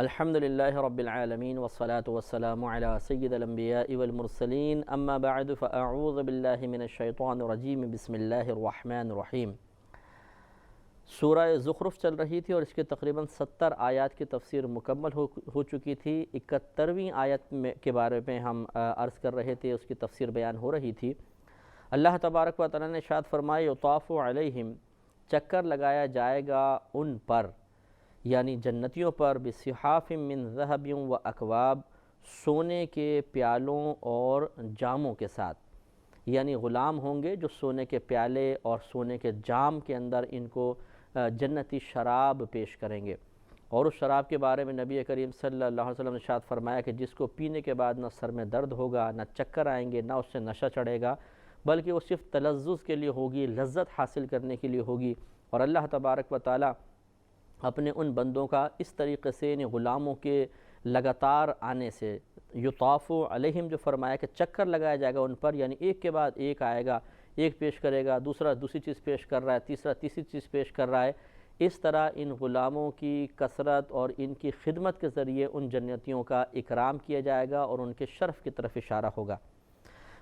الحمد للہ رب العالمین والصلاة والسلام علی سید الانبیاء والمرسلین اما بعد فاعوذ باللہ من الشیطان الرجیم بسم اللہ الرحمن الرحیم۔ سورہ زخرف چل رہی تھی اور اس کے تقریباً 70 آیات کی تفسیر مکمل ہو چکی تھی۔ 71ویں آیت کے بارے میں ہم عرض کر رہے تھے، اس کی تفسیر بیان ہو رہی تھی۔ اللہ تبارک و تعالیٰ نے ارشاد فرمایا یطاف علیہم، چکر لگایا جائے گا ان پر، یعنی جنتیوں پر، بصحاف من ذہب و اکواب، سونے کے پیالوں اور جاموں کے ساتھ، یعنی غلام ہوں گے جو سونے کے پیالے اور سونے کے جام کے اندر ان کو جنتی شراب پیش کریں گے۔ اور اس شراب کے بارے میں نبی کریم صلی اللہ علیہ وسلم نے ارشاد فرمایا کہ جس کو پینے کے بعد نہ سر میں درد ہوگا، نہ چکر آئیں گے، نہ اس سے نشہ چڑھے گا، بلکہ وہ صرف تلذذ کے لیے ہوگی، لذت حاصل کرنے کے لیے ہوگی۔ اور اللہ تبارک و تعالیٰ اپنے ان بندوں کا اس طریقے سے ان غلاموں کے لگاتار آنے سے، یطاف علیہم جو فرمایا کہ چکر لگایا جائے گا ان پر، یعنی ایک کے بعد ایک آئے گا، ایک پیش کرے گا، دوسرا دوسری چیز پیش کر رہا ہے، تیسرا تیسری چیز پیش کر رہا ہے۔ اس طرح ان غلاموں کی کثرت اور ان کی خدمت کے ذریعے ان جنتیوں کا اکرام کیا جائے گا اور ان کے شرف کی طرف اشارہ ہوگا۔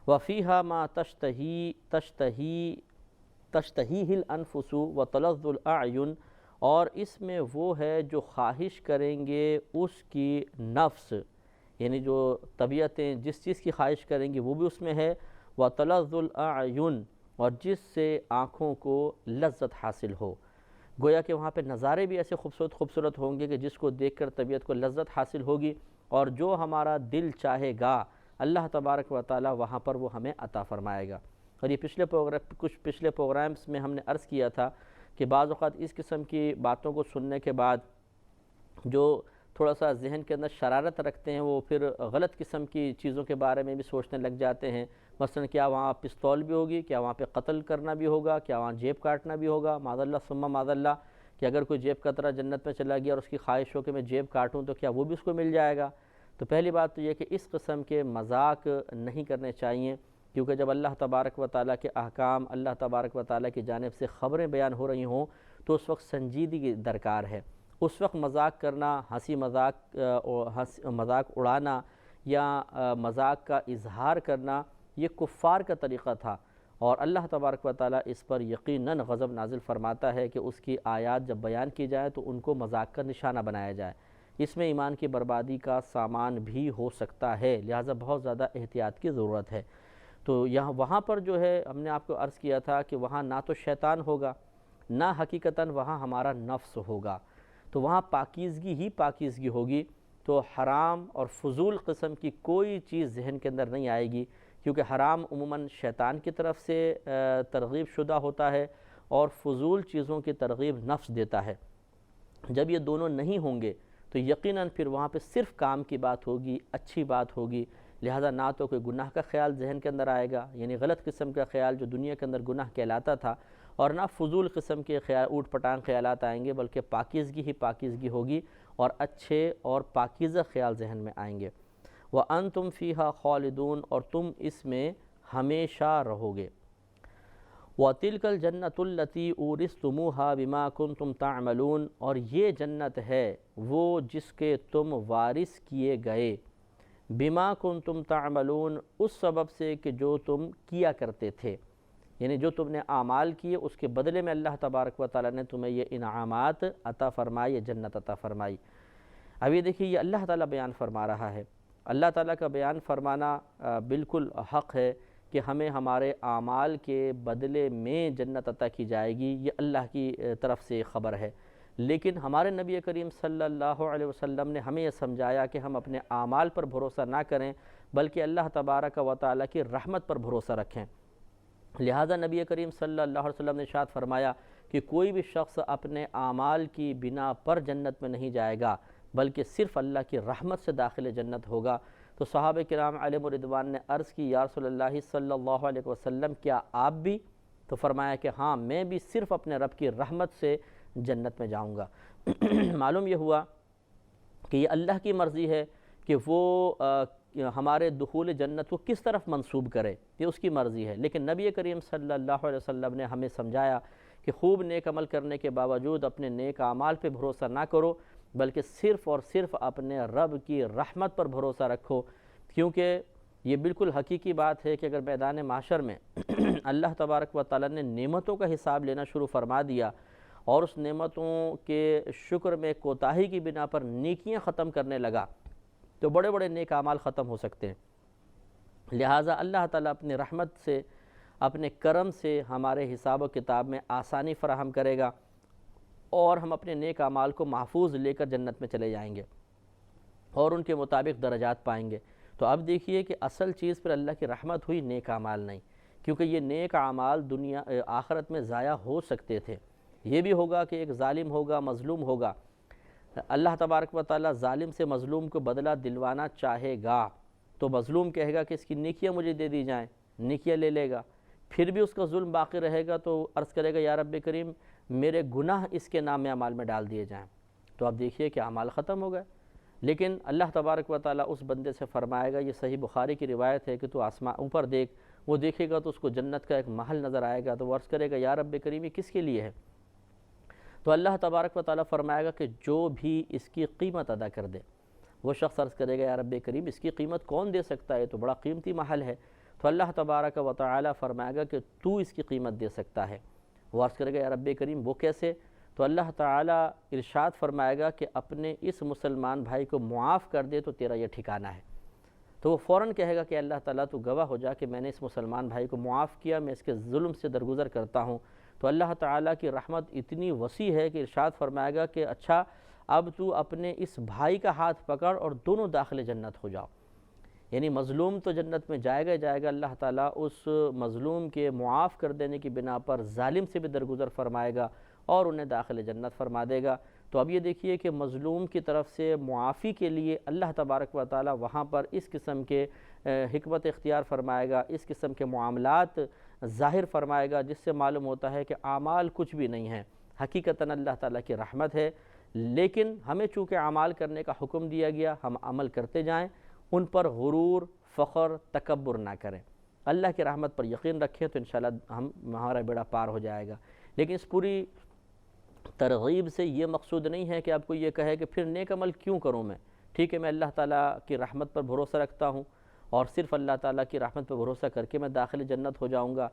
وَفِيهَا مَا تَشْتَهِيهِ الْأَنفُسُ وَتَلَذُّ الْأَعْيُنُ، اور اس میں وہ ہے جو خواہش کریں گے اس کی نفس، یعنی جو طبیعتیں جس چیز کی خواہش کریں گی وہ بھی اس میں ہے، وَتَلَذُّ الْأَعْيُنُ، اور جس سے آنکھوں کو لذت حاصل ہو۔ گویا کہ وہاں پہ نظارے بھی ایسے خوبصورت ہوں گے کہ جس کو دیکھ کر طبیعت کو لذت حاصل ہوگی، اور جو ہمارا دل چاہے گا اللہ تبارک و تعالی وہاں پر وہ ہمیں عطا فرمائے گا۔ اور یہ کچھ پچھلے پروگرامز میں ہم نے عرض کیا تھا کہ بعض اوقات اس قسم کی باتوں کو سننے کے بعد جو تھوڑا سا ذہن کے اندر شرارت رکھتے ہیں وہ پھر غلط قسم کی چیزوں کے بارے میں بھی سوچنے لگ جاتے ہیں۔ مثلا کیا وہاں پستول بھی ہوگی، کیا وہاں پہ قتل کرنا بھی ہوگا، کیا وہاں جیب کاٹنا بھی ہوگا، معاذ اللہ ثم معاذ اللہ، کہ اگر کوئی جیب کترا جنت میں چلا گیا اور اس کی خواہش ہو کہ میں جیب کاٹوں تو کیا وہ بھی اس کو مل جائے گا؟ تو پہلی بات تو یہ کہ اس قسم کے مذاق نہیں کرنے چاہیے، کیونکہ جب اللہ تبارک و تعالیٰ کے احکام، اللہ تبارک و تعالیٰ کی جانب سے خبریں بیان ہو رہی ہوں تو اس وقت سنجیدگی درکار ہے۔ اس وقت مذاق کرنا، ہنسی مذاق اڑانا یا مذاق کا اظہار کرنا یہ کفار کا طریقہ تھا، اور اللہ تبارک و تعالیٰ اس پر یقیناً غضب نازل فرماتا ہے کہ اس کی آیات جب بیان کی جائے تو ان کو مذاق کا نشانہ بنایا جائے۔ اس میں ایمان کی بربادی کا سامان بھی ہو سکتا ہے، لہٰذا بہت زیادہ احتیاط کی ضرورت ہے۔ تو وہاں پر جو ہے ہم نے آپ کو عرض کیا تھا کہ وہاں نہ تو شیطان ہوگا، نہ حقیقتاً وہاں ہمارا نفس ہوگا، تو وہاں پاکیزگی ہی پاکیزگی ہوگی، تو حرام اور فضول قسم کی کوئی چیز ذہن کے اندر نہیں آئے گی، کیونکہ حرام عموماً شیطان کی طرف سے ترغیب شدہ ہوتا ہے اور فضول چیزوں کی ترغیب نفس دیتا ہے۔ جب یہ دونوں نہیں ہوں گے تو یقیناً پھر وہاں پہ صرف کام کی بات ہوگی، اچھی بات ہوگی، لہذا نہ تو کوئی گناہ کا خیال ذہن کے اندر آئے گا، یعنی غلط قسم کا خیال جو دنیا کے اندر گناہ کہلاتا تھا، اور نہ فضول قسم کے اوٹ پٹانگ خیالات آئیں گے، بلکہ پاکیزگی ہی پاکیزگی ہوگی اور اچھے اور پاکیزہ خیال ذہن میں آئیں گے۔ وَأَنْتُمْ فِيهَا خَالِدُونَ، اور تم اس میں ہمیشہ رہو گے۔ وَتِلْكَ الْجَنَّةُ الَّتِي أُورِثْتُمُوهَا بِمَا كُنْتُمْ تَعْمَلُونَ، اور یہ جنت ہے وہ جس کے تم وارث کیے گئے، بِمَا كُنْتُمْ تَعْمَلُونَ، اس سبب سے کہ جو تم کیا کرتے تھے، یعنی جو تم نے اعمال کیے اس کے بدلے میں اللہ تبارک و تعالیٰ نے تمہیں یہ انعامات عطا فرمائی، یہ جنت عطا فرمائی۔ اب یہ دیکھیے یہ اللہ تعالیٰ بیان فرما رہا ہے، اللہ تعالیٰ کا بیان فرمانا بالکل حق ہے کہ ہمیں ہمارے اعمال کے بدلے میں جنت عطا کی جائے گی، یہ اللہ کی طرف سے خبر ہے، لیکن ہمارے نبی کریم صلی اللہ علیہ وسلم نے ہمیں یہ سمجھایا کہ ہم اپنے اعمال پر بھروسہ نہ کریں بلکہ اللہ تبارک و تعالیٰ کی رحمت پر بھروسہ رکھیں۔ لہذا نبی کریم صلی اللہ علیہ وسلم نے ارشاد فرمایا کہ کوئی بھی شخص اپنے اعمال کی بنا پر جنت میں نہیں جائے گا بلکہ صرف اللہ کی رحمت سے داخل جنت ہوگا۔ تو صحابہ کرام علیہم رضوان نے عرض کی یا رسول اللہ صلی اللہ علیہ وسلم کیا آپ بھی؟ تو فرمایا کہ ہاں میں بھی صرف اپنے رب کی رحمت سے جنت میں جاؤں گا۔ معلوم یہ ہوا کہ یہ اللہ کی مرضی ہے کہ وہ ہمارے دخول جنت کو کس طرف منسوب کرے، یہ اس کی مرضی ہے، لیکن نبی کریم صلی اللہ علیہ وسلم نے ہمیں سمجھایا کہ خوب نیک عمل کرنے کے باوجود اپنے نیک اعمال پہ بھروسہ نہ کرو، بلکہ صرف اور صرف اپنے رب کی رحمت پر بھروسہ رکھو، کیونکہ یہ بالکل حقیقی بات ہے کہ اگر میدان محشر میں اللہ تبارک و تعالیٰ نے نعمتوں کا حساب لینا شروع فرما دیا اور اس نعمتوں کے شکر میں کوتاہی کی بنا پر نیکیاں ختم کرنے لگا تو بڑے بڑے نیک اعمال ختم ہو سکتے ہیں۔ لہٰذا اللہ تعالیٰ اپنی رحمت سے، اپنے کرم سے ہمارے حساب و کتاب میں آسانی فراہم کرے گا اور ہم اپنے نیک اعمال کو محفوظ لے کر جنت میں چلے جائیں گے اور ان کے مطابق درجات پائیں گے۔ تو اب دیکھیے کہ اصل چیز پر اللہ کی رحمت ہوئی، نیک اعمال نہیں، کیونکہ یہ نیک اعمال آخرت میں ضائع ہو سکتے تھے۔ یہ بھی ہوگا کہ ایک ظالم ہوگا، مظلوم ہوگا، اللہ تبارک و تعالیٰ ظالم سے مظلوم کو بدلہ دلوانا چاہے گا تو مظلوم کہے گا کہ اس کی نیکیاں مجھے دے دی جائیں، نیکیاں لے لے گا، پھر بھی اس کا ظلم باقی رہے گا تو عرض کرے گا یا رب کریم میرے گناہ اس کے نام اعمال میں ڈال دیے جائیں۔ تو اب دیکھیے کہ اعمال ختم ہو گئے، لیکن اللہ تبارک و تعالیٰ اس بندے سے فرمائے گا، یہ صحیح بخاری کی روایت ہے کہ تو آسمان اوپر دیکھ، وہ دیکھے گا تو اس کو جنت کا ایک محل نظر آئے گا، تو وہ عرض کرے گا یا رب کریم یہ کس کے لیے ہے؟ تو اللہ تبارک و تعالیٰ فرمائے گا کہ جو بھی اس کی قیمت ادا کر دے۔ وہ شخص عرض کرے گا یا رب کریم اس کی قیمت کون دے سکتا ہے، تو بڑا قیمتی محل ہے۔ تو اللہ تبارک و تعالیٰ فرمائے گا کہ تو اس کی قیمت دے سکتا ہے۔ وہ عرض کرے گا یا رب کریم وہ کیسے؟ تو اللہ تعالیٰ ارشاد فرمائے گا کہ اپنے اس مسلمان بھائی کو معاف کر دے تو تیرا یہ ٹھکانہ ہے۔ تو وہ فوراً کہے گا کہ اللہ تعالیٰ تو گواہ ہو جا کہ میں نے اس مسلمان بھائی کو معاف کیا، میں اس کے ظلم سے درگزر کرتا ہوں۔ تو اللہ تعالیٰ کی رحمت اتنی وسیع ہے کہ ارشاد فرمائے گا کہ اچھا اب تو اپنے اس بھائی کا ہاتھ پکڑ اور دونوں داخل جنت ہو جاؤ۔ یعنی مظلوم تو جنت میں جائے گا جائے گا، اللہ تعالیٰ اس مظلوم کے معاف کر دینے کی بنا پر ظالم سے بھی درگزر فرمائے گا اور انہیں داخل جنت فرما دے گا۔ تو اب یہ دیکھیے کہ مظلوم کی طرف سے معافی کے لیے اللہ تبارک و تعالیٰ وہاں پر اس قسم کے حکمت اختیار فرمائے گا، اس قسم کے معاملات ظاہر فرمائے گا، جس سے معلوم ہوتا ہے کہ اعمال کچھ بھی نہیں ہیں، حقیقتاً اللہ تعالیٰ کی رحمت ہے۔ لیکن ہمیں چونکہ اعمال کرنے کا حکم دیا گیا، ہم عمل کرتے جائیں، ان پر غرور، فخر، تکبر نہ کریں، اللہ کی رحمت پر یقین رکھیں تو انشاءاللہ ہمارا بیڑا پار ہو جائے گا۔ لیکن اس پوری ترغیب سے یہ مقصود نہیں ہے کہ آپ کو یہ کہے کہ پھر نیک عمل کیوں کروں میں، ٹھیک ہے میں اللہ تعالیٰ کی رحمت پر بھروسہ رکھتا ہوں اور صرف اللہ تعالیٰ کی رحمت پر بھروسہ کر کے میں داخل جنت ہو جاؤں گا۔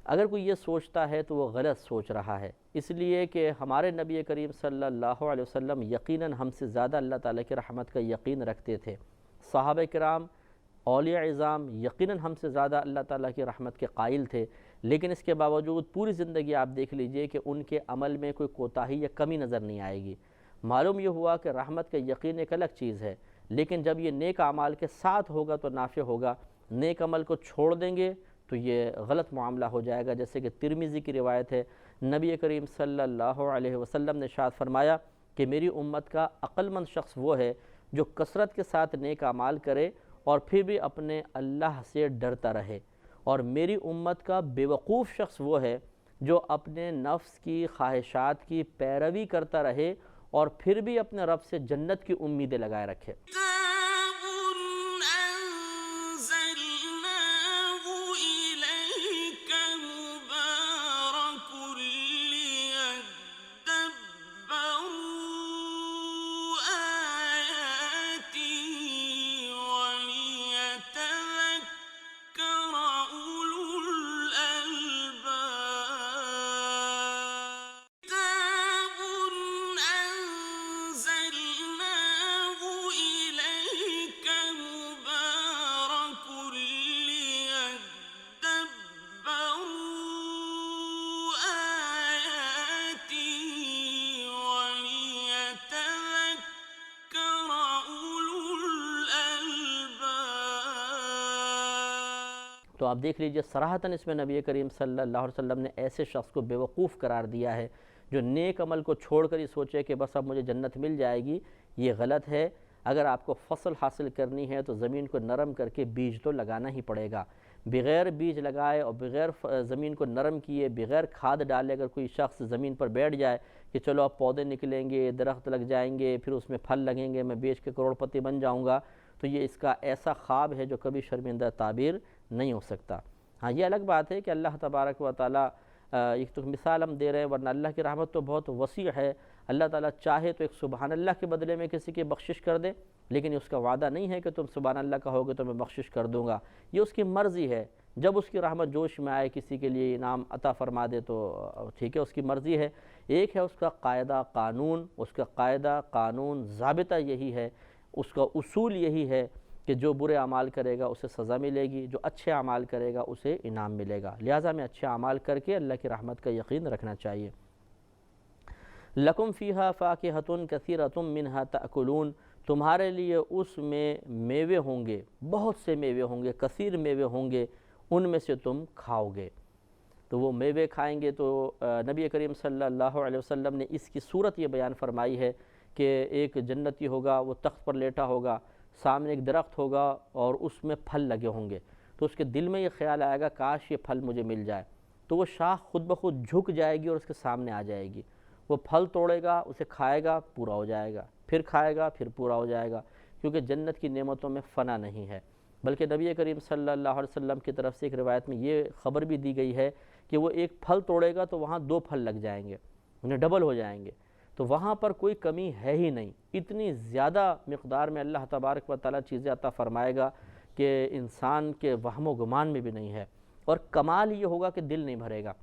اگر کوئی یہ سوچتا ہے تو وہ غلط سوچ رہا ہے، اس لیے کہ ہمارے نبی کریم صلی اللہ علیہ وسلم یقیناً ہم سے زیادہ اللہ تعالیٰ کی رحمت کا یقین رکھتے تھے۔ صحابہ کرام، اولیاء عظام یقیناً ہم سے زیادہ اللہ تعالیٰ کی رحمت کے قائل تھے، لیکن اس کے باوجود پوری زندگی آپ دیکھ لیجئے کہ ان کے عمل میں کوئی کوتاہی یا کمی نظر نہیں آئے گی۔ معلوم یہ ہوا کہ رحمت کا یقین ایک الگ چیز ہے، لیکن جب یہ نیک اعمال کے ساتھ ہوگا تو نافع ہوگا، نیک عمل کو چھوڑ دیں گے تو یہ غلط معاملہ ہو جائے گا۔ جیسے کہ ترمذی کی روایت ہے، نبی کریم صلی اللہ علیہ وسلم نے ارشاد فرمایا کہ میری امت کا عقل مند شخص وہ ہے جو کثرت کے ساتھ نیک اعمال کرے اور پھر بھی اپنے اللہ سے ڈرتا رہے، اور میری امت کا بیوقوف شخص وہ ہے جو اپنے نفس کی خواہشات کی پیروی کرتا رہے اور پھر بھی اپنے رب سے جنت کی امیدیں لگائے رکھے۔ تو آپ دیکھ لیجئے صراحتاً اس میں نبی کریم صلی اللہ علیہ وسلم نے ایسے شخص کو بیوقوف قرار دیا ہے جو نیک عمل کو چھوڑ کر یہ سوچے کہ بس اب مجھے جنت مل جائے گی۔ یہ غلط ہے۔ اگر آپ کو فصل حاصل کرنی ہے تو زمین کو نرم کر کے بیج تو لگانا ہی پڑے گا۔ بغیر بیج لگائے اور بغیر زمین کو نرم کیے، بغیر کھاد ڈالے اگر کوئی شخص زمین پر بیٹھ جائے کہ چلو اب پودے نکلیں گے، درخت لگ جائیں گے، پھر اس میں پھل لگیں گے، میں بیچ کے کروڑ پتی بن جاؤں گا، تو یہ اس کا ایسا خواب ہے جو کبھی شرمندہ تعبیر نہیں ہو سکتا۔ ہاں یہ الگ بات ہے کہ اللہ تبارک و تعالیٰ ایک تو مثال ہم دے رہے ہیں، ورنہ اللہ کی رحمت تو بہت وسیع ہے۔ اللہ تعالیٰ چاہے تو ایک سبحان اللہ کے بدلے میں کسی کی بخشش کر دے، لیکن اس کا وعدہ نہیں ہے کہ تم سبحان اللہ کہو گے تو میں بخشش کر دوں گا، یہ اس کی مرضی ہے۔ جب اس کی رحمت جوش میں آئے کسی کے لیے انعام عطا فرما دے تو ٹھیک ہے، اس کی مرضی ہے۔ ایک ہے اس کا قاعدہ قانون، اس کا قاعدہ قانون ضابطہ یہی ہے، اس کا اصول یہی ہے کہ جو برے اعمال کرے گا اسے سزا ملے گی، جو اچھے اعمال کرے گا اسے انعام ملے گا، لہٰذا ہمیں اچھے اعمال کر کے اللہ کی رحمت کا یقین رکھنا چاہیے۔ لَكُمْ فِيهَا فَاكِهَةٌ كَثِيرَةٌ مِّنْهَا تَأْكُلُونَ، تمہارے لیے اس میں میوے ہوں گے، بہت سے میوے ہوں گے، کثیر میوے ہوں گے، ان میں سے تم کھاؤ گے۔ تو وہ میوے کھائیں گے تو نبی کریم صلی اللہ علیہ وسلم نے اس کی صورت یہ بیان فرمائی ہے کہ ایک جنتی ہوگا، وہ تخت پر لیٹا ہوگا، سامنے ایک درخت ہوگا اور اس میں پھل لگے ہوں گے، تو اس کے دل میں یہ خیال آئے گا کاش یہ پھل مجھے مل جائے، تو وہ شاخ خود بخود جھک جائے گی اور اس کے سامنے آ جائے گی، وہ پھل توڑے گا، اسے کھائے گا، پورا ہو جائے گا، پھر کھائے گا، پھر پورا ہو جائے گا، کیونکہ جنت کی نعمتوں میں فنا نہیں ہے۔ بلکہ نبی کریم صلی اللہ علیہ وسلم کی طرف سے ایک روایت میں یہ خبر بھی دی گئی ہے کہ وہ ایک پھل توڑے گا تو وہاں 2 پھل لگ جائیں گے، انہیں ڈبل ہو جائیں گے، تو وہاں پر کوئی کمی ہے ہی نہیں، اتنی زیادہ مقدار میں اللہ تبارک و تعالیٰ چیزیں عطا فرمائے گا کہ انسان کے وہم و گمان میں بھی نہیں ہے۔ اور کمال یہ ہوگا کہ دل نہیں بھرے گا۔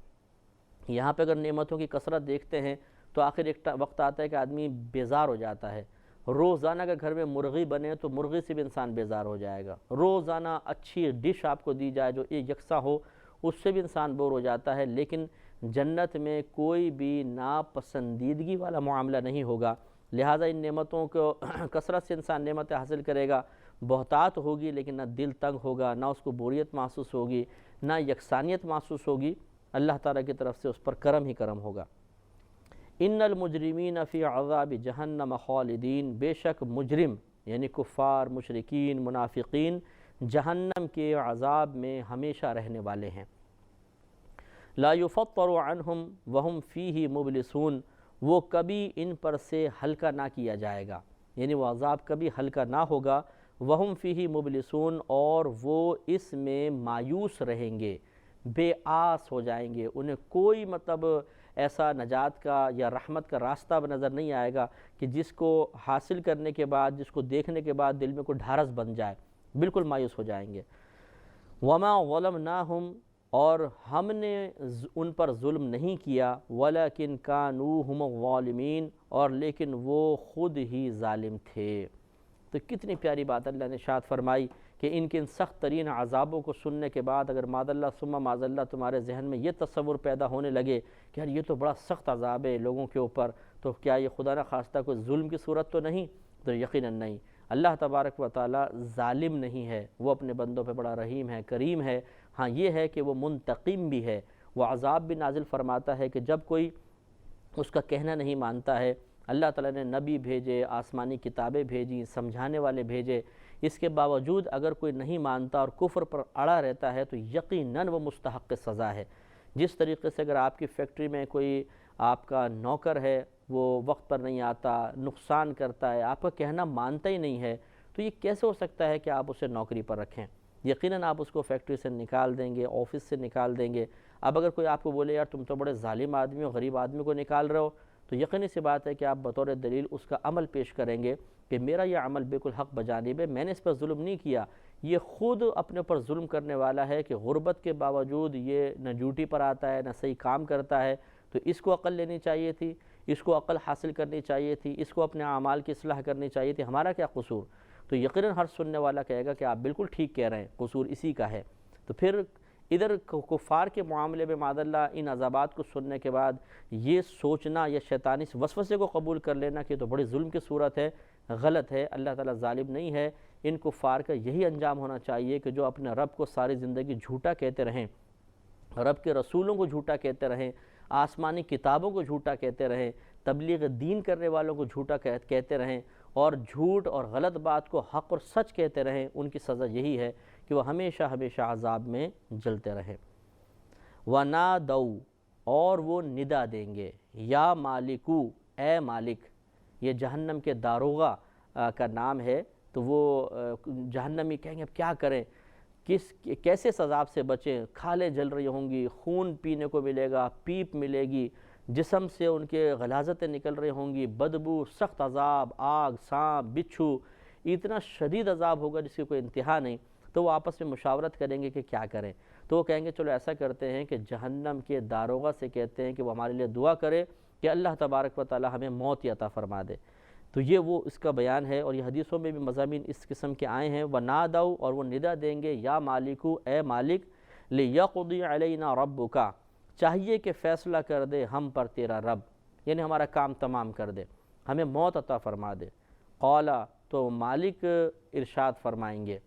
یہاں پہ اگر نعمتوں کی کثرت دیکھتے ہیں تو آخر ایک وقت آتا ہے کہ آدمی بیزار ہو جاتا ہے۔ روزانہ اگر گھر میں مرغی بنے تو مرغی سے بھی انسان بیزار ہو جائے گا، روزانہ اچھی ڈش آپ کو دی جائے جو ایک یکساں ہو، اس سے بھی انسان بور ہو جاتا ہے، لیکن جنت میں کوئی بھی ناپسندیدگی والا معاملہ نہیں ہوگا، لہٰذا ان نعمتوں کو کثرت سے انسان نعمتیں حاصل کرے گا، بہتات ہوگی لیکن نہ دل تنگ ہوگا، نہ اس کو بوریت محسوس ہوگی، نہ یکسانیت محسوس ہوگی، اللہ تعالیٰ کی طرف سے اس پر کرم ہی کرم ہوگا۔ ان المجرمین فی عذاب جہنم خالدین، بے شک مجرم یعنی کفار، مشرکین، منافقین جہنم کے عذاب میں ہمیشہ رہنے والے ہیں۔ لا یفطر عنہم وہم فیہ مبلسون، وہ کبھی ان پر سے ہلکا نہ کیا جائے گا، یعنی وہ عذاب کبھی ہلکا نہ ہوگا، وہم فیہ مبلسون، اور وہ اس میں مایوس رہیں گے، بے آس ہو جائیں گے، انہیں کوئی ایسا نجات کا یا رحمت کا راستہ نظر نہیں آئے گا کہ جس کو حاصل کرنے کے بعد، جس کو دیکھنے کے بعد دل میں کوئی ڈھارس بن جائے، بالکل مایوس ہو جائیں گے۔ وما ظلمناہم، اور ہم نے ان پر ظلم نہیں کیا، ولیکن کانوا ھم الظالمین، اور لیکن وہ خود ہی ظالم تھے۔ تو کتنی پیاری بات اللہ نے ارشاد فرمائی کہ ان کے ان سخت ترین عذابوں کو سننے کے بعد اگر معاذ اللہ ثم معاذ اللہ تمہارے ذہن میں یہ تصور پیدا ہونے لگے کہ یار یہ تو بڑا سخت عذاب ہے لوگوں کے اوپر، تو کیا یہ خدا نہ خواستہ کوئی ظلم کی صورت تو نہیں؟ تو یقیناً نہیں، اللہ تبارک و تعالیٰ ظالم نہیں ہے، وہ اپنے بندوں پہ بڑا رحیم ہے، کریم ہے۔ ہاں یہ ہے کہ وہ منتقم بھی ہے، وہ عذاب بھی نازل فرماتا ہے کہ جب کوئی اس کا کہنا نہیں مانتا ہے، اللہ تعالیٰ نے نبی بھیجے، آسمانی کتابیں بھیجیں، سمجھانے والے بھیجے، اس کے باوجود اگر کوئی نہیں مانتا اور کفر پر اڑا رہتا ہے تو یقیناً وہ مستحق سزا ہے۔ جس طریقے سے اگر آپ کی فیکٹری میں کوئی آپ کا نوکر ہے، وہ وقت پر نہیں آتا، نقصان کرتا ہے، آپ کا کہنا مانتا ہی نہیں ہے، تو یہ کیسے ہو سکتا ہے کہ آپ اسے نوکری پر رکھیں؟ یقیناً آپ اس کو فیکٹری سے نکال دیں گے، آفس سے نکال دیں گے۔ اب اگر کوئی آپ کو بولے یار تم تو بڑے ظالم آدمی ہو، غریب آدمی کو نکال رہے ہو، تو یقینی سی بات ہے کہ آپ بطور دلیل اس کا عمل پیش کریں گے کہ میرا یہ عمل بالکل حق بجانب ہے، میں نے اس پر ظلم نہیں کیا، یہ خود اپنے اوپر ظلم کرنے والا ہے کہ غربت کے باوجود یہ نہ ڈیوٹی پر آتا ہے، نہ صحیح کام کرتا ہے، تو اس کو عقل لینی چاہیے تھی، اس کو عقل حاصل کرنی چاہیے تھی، اس کو اپنے اعمال کی اصلاح کرنی چاہیے تھی، ہمارا کیا قصور؟ تو یقیناً ہر سننے والا کہے گا کہ آپ بالکل ٹھیک کہہ رہے ہیں، قصور اسی کا ہے۔ تو پھر ادھر کفار کے معاملے میں معاذ اللہ ان عذابات کو سننے کے بعد یہ سوچنا یا شیطانی وسوسے کو قبول کر لینا کہ تو بڑی ظلم کی صورت ہے، غلط ہے، اللہ تعالیٰ ظالم نہیں ہے۔ ان کفار کا یہی انجام ہونا چاہیے کہ جو اپنے رب کو ساری زندگی جھوٹا کہتے رہیں، رب کے رسولوں کو جھوٹا کہتے رہیں، آسمانی کتابوں کو جھوٹا کہتے رہیں، تبلیغ دین کرنے والوں کو جھوٹا کہتے رہیں، اور جھوٹ اور غلط بات کو حق اور سچ کہتے رہیں، ان کی سزا یہی ہے کہ وہ ہمیشہ ہمیشہ عذاب میں جلتے رہیں۔ وَنَادَوْا، اور وہ ندا دیں گے، یا مالکو، اے مالک، یہ جہنم کے داروغہ کا نام ہے، تو وہ جہنمی کہیں گے اب کیا کریں؟ کیسے عذاب سے بچیں، کھالیں جل رہی ہوں گی، خون پینے کو ملے گا، پیپ ملے گی، جسم سے ان کے غلاظتیں نکل رہی ہوں گی، بدبو، سخت عذاب، آگ، سانپ، بچھو، اتنا شدید عذاب ہوگا جس کی کوئی انتہا نہیں۔ تو وہ آپس میں مشاورت کریں گے کہ کیا کریں، تو وہ کہیں گے چلو ایسا کرتے ہیں کہ جہنم کے داروغہ سے کہتے ہیں کہ وہ ہمارے لیے دعا کرے کہ اللہ تبارک و تعالی ہمیں موت عطا فرما دے۔ تو یہ وہ اس کا بیان ہے، اور یہ حدیثوں میں بھی مضامین اس قسم کے آئے ہیں۔ وَنَادَوْا، اور وہ ندا دیں گے، یا مالکو، اے مالک، لِيَقْضِي عَلَيْنَا رَبُّكَ، چاہیے کہ فیصلہ کر دے ہم پر تیرا رب، یعنی ہمارا کام تمام کر دے، ہمیں موت عطا فرما دے۔ قال، تو مالک ارشاد فرمائیں گے،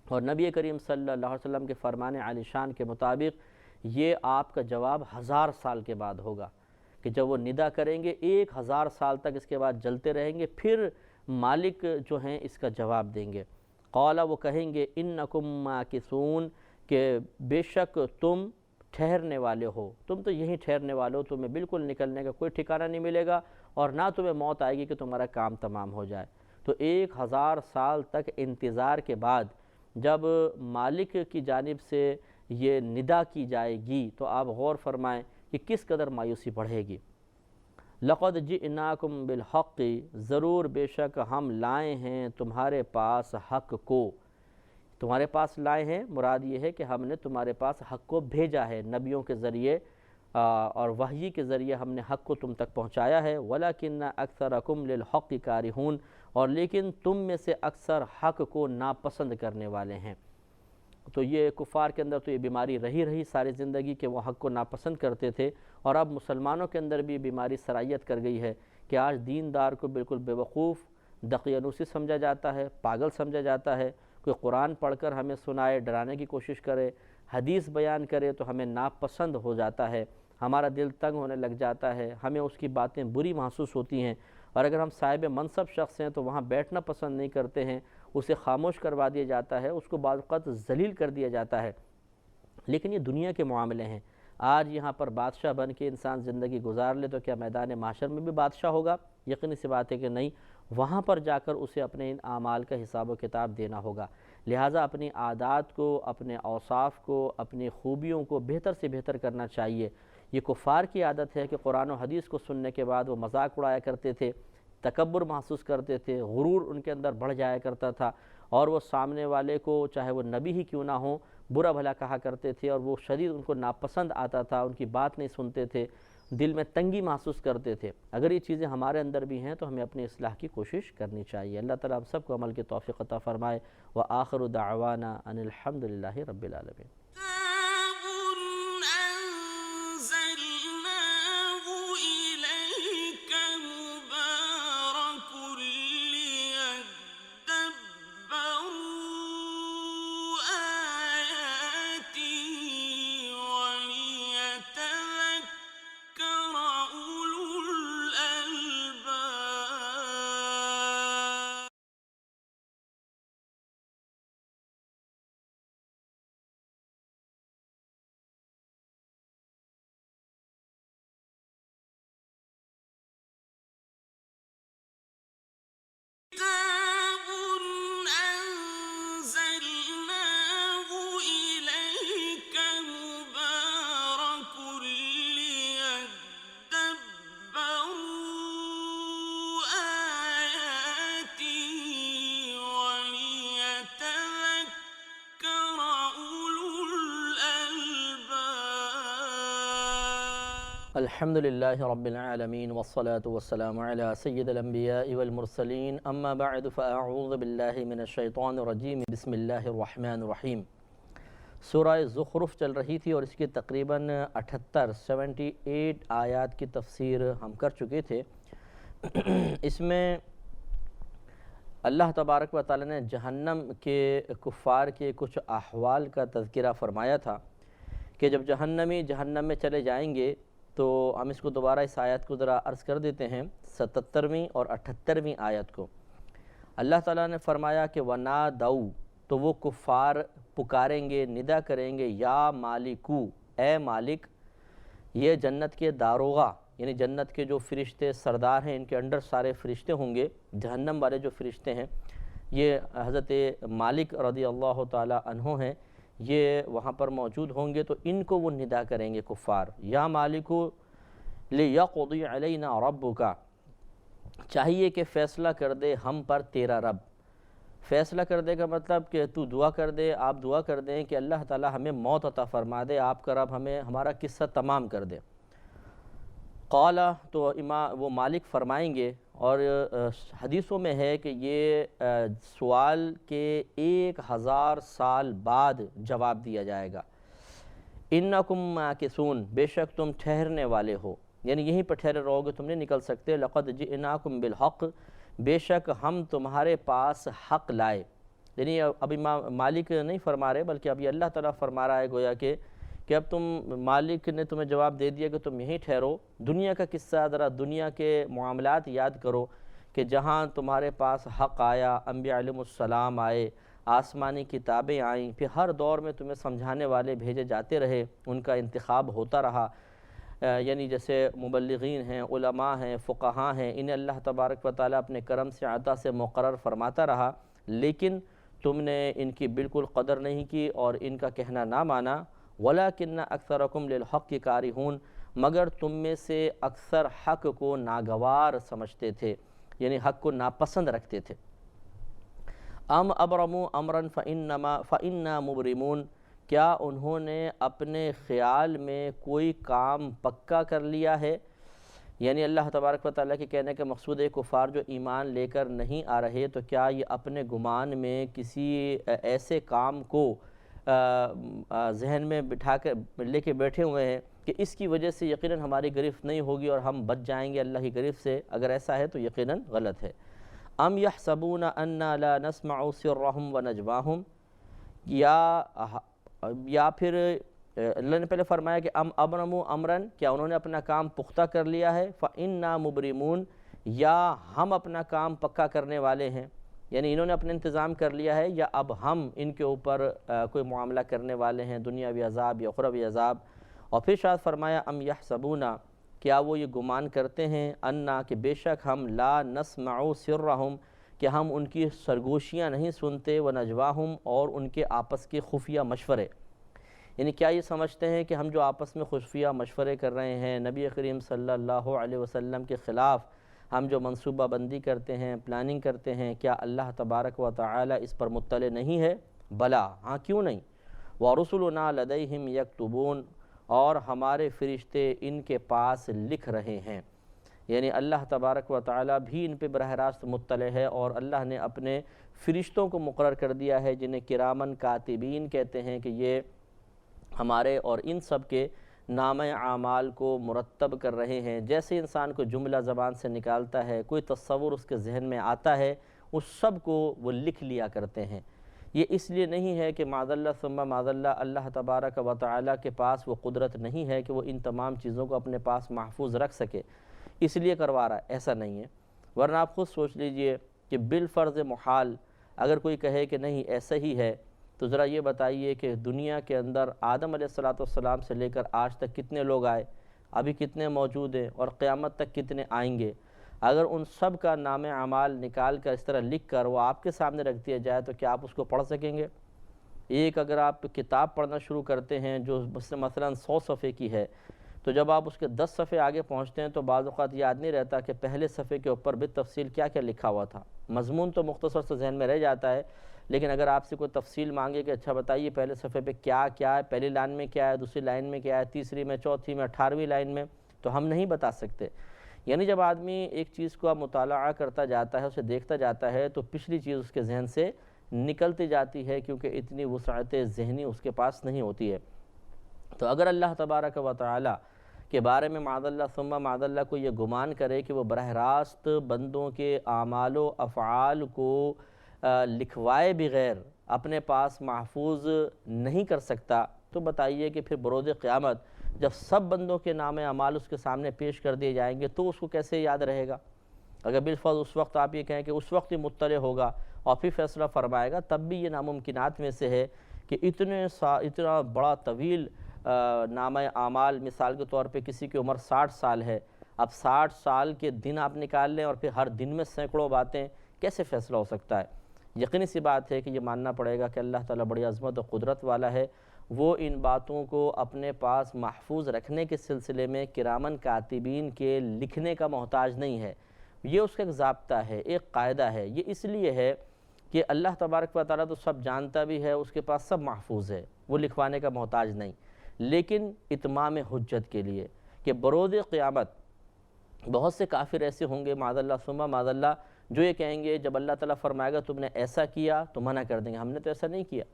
اور نبی کریم صلی اللہ علیہ وسلم کے فرمان عالی شان کے مطابق یہ آپ کا جواب 1000 سال کے بعد ہوگا، کہ جب وہ ندا کریں گے 1000 سال تک اس کے بعد جلتے رہیں گے، پھر مالک جو ہیں اس کا جواب دیں گے۔ قال، وہ کہیں گے، انکم ماکثون، کہ بے شک تم ٹھہرنے والے ہو، تم تو یہیں ٹھہرنے والے ہو، تمہیں بالکل نکلنے کا کوئی ٹھکانہ نہیں ملے گا، اور نہ تمہیں موت آئے گی کہ تمہارا کام تمام ہو جائے۔ تو 1000 سال تک انتظار کے بعد جب مالک کی جانب سے یہ ندا کی جائے گی تو آپ غور فرمائیں کہ کس قدر مایوسی بڑھے گی۔ لَقَدْ جِئْنَاكُمْ بِالْحَقِّ، ضرور بے شک ہم لائے ہیں تمہارے پاس حق کو۔ تمہارے پاس لائے ہیں، مراد یہ ہے کہ ہم نے تمہارے پاس حق کو بھیجا ہے، نبیوں کے ذریعے اور وحی کے ذریعے ہم نے حق کو تم تک پہنچایا ہے۔ وَلَكِنَّ أَكْثَرَكُمْ لِلْحَقِّ كَارِهُونَ، اور لیکن تم میں سے اکثر حق کو ناپسند کرنے والے ہیں۔ تو یہ کفار کے اندر تو یہ بیماری رہی ساری زندگی کہ وہ حق کو ناپسند کرتے تھے، اور اب مسلمانوں کے اندر بھی بیماری سرایت کر گئی ہے کہ آج دیندار کو بالکل بیوقوف، دقیانوسی سمجھا جاتا ہے، پاگل سمجھا جاتا ہے۔ کوئی قرآن پڑھ کر ہمیں سنائے، ڈرانے کی کوشش کرے، حدیث بیان کرے تو ہمیں ناپسند ہو جاتا ہے، ہمارا دل تنگ ہونے لگ جاتا ہے، ہمیں اس کی باتیں بری محسوس ہوتی ہیں، اور اگر ہم صاحب منصب شخص ہیں تو وہاں بیٹھنا پسند نہیں کرتے ہیں، اسے خاموش کروا دیا جاتا ہے، اس کو بعض اوقات ذلیل کر دیا جاتا ہے۔ لیکن یہ دنیا کے معاملے ہیں، آج یہاں پر بادشاہ بن کے انسان زندگی گزار لے تو کیا میدان معاشر میں بھی بادشاہ ہوگا؟ یقینی سی بات ہے کہ نہیں، وہاں پر جا کر اسے اپنے ان اعمال کا حساب و کتاب دینا ہوگا۔ لہٰذا اپنی عادات کو، اپنے اوصاف کو، اپنی خوبیوں کو بہتر سے بہتر کرنا چاہیے۔ یہ کفار کی عادت ہے کہ قرآن و حدیث کو سننے کے بعد وہ مذاق اڑایا کرتے تھے، تکبر محسوس کرتے تھے، غرور ان کے اندر بڑھ جایا کرتا تھا، اور وہ سامنے والے کو چاہے وہ نبی ہی کیوں نہ ہو برا بھلا کہا کرتے تھے، اور وہ شدید ان کو ناپسند آتا تھا، ان کی بات نہیں سنتے تھے، دل میں تنگی محسوس کرتے تھے۔ اگر یہ چیزیں ہمارے اندر بھی ہیں تو ہمیں اپنی اصلاح کی کوشش کرنی چاہیے۔ اللہ تعالیٰ ہم سب کو عمل کی توفیق عطا فرمائے۔ وآخر دعوانا ان الحمد للہ رب العالمین۔ الحمد للہ رب العالمین والصلاة والسلام علی سید الانبیاء والمرسلین، اما بعد فاعوذ باللہ من الشیطان الرجیم، بسم اللہ الرحمن الرحیم۔ سورہ زخرف چل رہی تھی اور اس کی تقریباً 78 آیات کی تفسیر ہم کر چکے تھے۔ اس میں اللہ تبارک و تعالی نے جہنم کے کفار کے کچھ احوال کا تذکرہ فرمایا تھا کہ جب جہنمی جہنم میں چلے جائیں گے تو ہم اس کو دوبارہ اس آیت کو ذرا عرض کر دیتے ہیں، 77ویں اور 78ویں آیت کو۔ اللہ تعالیٰ نے فرمایا کہ وَنَادَوْا، تو وہ کفار پکاریں گے، ندا کریں گے، یا مالکو، اے مالک۔ یہ جنت کے داروغہ، یعنی جنت کے جو فرشتے سردار ہیں، ان کے انڈر سارے فرشتے ہوں گے، جہنم والے جو فرشتے ہیں یہ حضرت مالک رضی اللہ تعالی عنہ ہیں، یہ وہاں پر موجود ہوں گے تو ان کو وہ ندا کریں گے کفار، یا مالکو لیقضی علینا ربک، چاہیے کہ فیصلہ کر دے ہم پر تیرا رب۔ فیصلہ کر دے کا مطلب کہ تو دعا کر دے، آپ دعا کر دیں کہ اللہ تعالی ہمیں موت عطا فرما دے، آپ کا رب ہمیں ہمارا قصہ تمام کر دے۔ قال، تو وہ مالک فرمائیں گے، اور حدیثوں میں ہے کہ یہ سوال کے 1000 سال بعد جواب دیا جائے گا۔ انکم ماکثون، بے شک تم ٹھہرنے والے ہو، یعنی یہیں پر ٹھہرے رہو گے، تم نہیں نکل سکتے۔ لقد جئناکم بالحق، بے شک ہم تمہارے پاس حق لائے، یعنی اب امام مالک نہیں فرما رہے بلکہ اب یہ اللہ تعالیٰ فرما رہا ہے گویا کہ اب تم، مالک نے تمہیں جواب دے دیا کہ تم یہیں ٹھہرو، دنیا کا قصہ، ذرا دنیا کے معاملات یاد کرو کہ جہاں تمہارے پاس حق آیا، انبیاء علیہ السلام آئے، آسمانی کتابیں آئیں، پھر ہر دور میں تمہیں سمجھانے والے بھیجے جاتے رہے، ان کا انتخاب ہوتا رہا، یعنی جیسے مبلغین ہیں، علماء ہیں، فقہاء ہیں، انہیں اللہ تبارک و تعالیٰ اپنے کرم سے عطا سے مقرر فرماتا رہا، لیکن تم نے ان کی بالکل قدر نہیں کی اور ان کا کہنا نہ مانا۔ وَلَكِنَّ أَكْثَرَكُمْ لِلْحَقِّ كَارِهُونَ، مگر تم میں سے اکثر حق کو ناگوار سمجھتے تھے، یعنی حق کو ناپسند رکھتے تھے۔ ام ابرموا امرا فإنا مبرمون، کیا انہوں نے اپنے خیال میں کوئی کام پکا کر لیا ہے؟ یعنی اللہ تبارک و تعالیٰ کے کہنے کا مقصود ہے کفار جو ایمان لے کر نہیں آ رہے تو کیا یہ اپنے گمان میں کسی ایسے کام کو ذہن میں بٹھا کر لے کے بیٹھے ہوئے ہیں کہ اس کی وجہ سے یقیناً ہماری گرفت نہیں ہوگی اور ہم بچ جائیں گے اللہ کی گرفت سے؟ اگر ایسا ہے تو یقیناً غلط ہے۔ ام یحسبون انا لا نسمع سرهم ونجواهم، یا پھر اللہ نے پہلے فرمایا کہ ام ابرموا امرا، کیا انہوں نے اپنا کام پختہ کر لیا ہے، فإنا مبرمون، یا ہم اپنا کام پکا کرنے والے ہیں، یعنی انہوں نے اپنا انتظام کر لیا ہے یا اب ہم ان کے اوپر کوئی معاملہ کرنے والے ہیں، دنیاوی عذاب یا اخروی عذاب۔ اور پھر شاید فرمایا ام یحسبون، کیا وہ یہ گمان کرتے ہیں، انا کہ بے شک ہم لا نسمع سرهم، کہ ہم ان کی سرگوشیاں نہیں سنتے، ونجواہم، اور ان کے آپس کے خفیہ مشورے، یعنی کیا یہ سمجھتے ہیں کہ ہم جو آپس میں خفیہ مشورے کر رہے ہیں، نبی کریم صلی اللہ علیہ وسلم کے خلاف ہم جو منصوبہ بندی کرتے ہیں، پلاننگ کرتے ہیں، کیا اللہ تبارک و تعالی اس پر مطلع نہیں ہے؟ بلا، ہاں کیوں نہیں۔ وَرُسُلُنَا لَدَيْهِمْ يَكْتُبُونَ، اور ہمارے فرشتے ان کے پاس لکھ رہے ہیں، یعنی اللہ تبارک و تعالی بھی ان پہ براہ راست مطلع ہے، اور اللہ نے اپنے فرشتوں کو مقرر کر دیا ہے جنہیں کرامن کاتبین کہتے ہیں کہ یہ ہمارے اور ان سب کے نامہ اعمال کو مرتب کر رہے ہیں۔ جیسے انسان کو جملہ زبان سے نکالتا ہے، کوئی تصور اس کے ذہن میں آتا ہے، اس سب کو وہ لکھ لیا کرتے ہیں۔ یہ اس لیے نہیں ہے کہ معاذ اللہ ثم معاذ اللہ اللہ تبارک و تعالیٰ کے پاس وہ قدرت نہیں ہے کہ وہ ان تمام چیزوں کو اپنے پاس محفوظ رکھ سکے، اس لیے کروا رہا ہے، ایسا نہیں ہے۔ ورنہ آپ خود سوچ لیجئے کہ بالفرض محال اگر کوئی کہے کہ نہیں ایسا ہی ہے، تو ذرا یہ بتائیے کہ دنیا کے اندر آدم علیہ السلام سے لے کر آج تک کتنے لوگ آئے، ابھی کتنے موجود ہیں، اور قیامت تک کتنے آئیں گے؟ اگر ان سب کا نام اعمال نکال کر اس طرح لکھ کر وہ آپ کے سامنے رکھ دیا جائے تو کیا آپ اس کو پڑھ سکیں گے؟ ایک اگر آپ کتاب پڑھنا شروع کرتے ہیں جو مثلا 100 صفحے کی ہے، تو جب آپ اس کے 10 صفحے آگے پہنچتے ہیں تو بعض اوقات یاد نہیں رہتا کہ پہلے صفحے کے اوپر بالتفصیل کیا کیا لکھا ہوا تھا۔ مضمون تو مختصر سے ذہن میں رہ جاتا ہے، لیکن اگر آپ سے کوئی تفصیل مانگے کہ اچھا بتائیے پہلے صفحے پہ کیا کیا ہے، پہلی لائن میں کیا ہے، دوسری لائن میں کیا ہے، تیسری میں، چوتھی میں، 18ویں لائن میں، تو ہم نہیں بتا سکتے۔ یعنی جب آدمی ایک چیز کو مطالعہ کرتا جاتا ہے، اسے دیکھتا جاتا ہے، تو پچھلی چیز اس کے ذہن سے نکلتی جاتی ہے، کیونکہ اتنی وسعت ذہنی اس کے پاس نہیں ہوتی ہے۔ تو اگر اللہ تبارک و تعالی کے بارے میں معاذ اللہ ثم معاذ اللہ کو یہ گمان کرے کہ وہ براہ راست بندوں کے اعمال و افعال کو لکھوائے بغیر اپنے پاس محفوظ نہیں کر سکتا، تو بتائیے کہ پھر بروز قیامت جب سب بندوں کے نام اعمال اس کے سامنے پیش کر دیے جائیں گے تو اس کو کیسے یاد رہے گا؟ اگر بالفرض اس وقت آپ یہ کہیں کہ اس وقت ہی مطلع ہوگا اور پھر فیصلہ فرمائے گا، تب بھی یہ ناممکنات میں سے ہے کہ اتنا بڑا طویل نامہ اعمال، مثال کے طور پہ کسی کی عمر 60 سال ہے، اب 60 سال کے دن آپ نکال لیں اور پھر ہر دن میں سینکڑوں باتیں، کیسے فیصلہ ہو سکتا ہے؟ یقینی سی بات ہے کہ یہ ماننا پڑے گا کہ اللہ تعالیٰ بڑی عظمت و قدرت والا ہے، وہ ان باتوں کو اپنے پاس محفوظ رکھنے کے سلسلے میں کرامن کاتبین کے لکھنے کا محتاج نہیں ہے۔ یہ اس کا ایک ضابطہ ہے، ایک قاعدہ ہے۔ یہ اس لیے ہے کہ اللہ تبارک و تعالیٰ تو سب جانتا بھی ہے، اس کے پاس سب محفوظ ہے، وہ لکھوانے کا محتاج نہیں، لیکن اتمام حجت کے لیے کہ بروز قیامت بہت سے کافر ایسے ہوں گے معاذ اللہ ثم معاذ اللہ جو یہ کہیں گے جب اللہ تعالیٰ فرمائے گا تم نے ایسا کیا تو منع کر دیں گے ہم نے تو ایسا نہیں کیا۔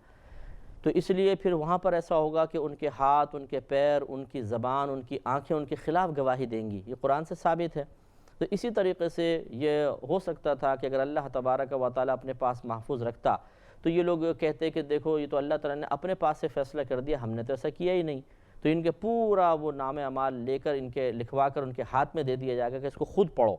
تو اس لیے پھر وہاں پر ایسا ہوگا کہ ان کے ہاتھ، ان کے پیر، ان کی زبان، ان کی آنکھیں ان کے خلاف گواہی دیں گی، یہ قرآن سے ثابت ہے۔ تو اسی طریقے سے یہ ہو سکتا تھا کہ اگر اللہ تبارک و تعالیٰ اپنے پاس محفوظ رکھتا تو یہ لوگ کہتے کہ دیکھو یہ تو اللہ تعالیٰ نے اپنے پاس سے فیصلہ کر دیا، ہم نے تو ایسا کیا ہی نہیں۔ تو ان کے پورا وہ نام اعمال لے کر ان کے لکھوا کر ان کے ہاتھ میں دے دیا جائے گا کہ اس کو خود پڑھو۔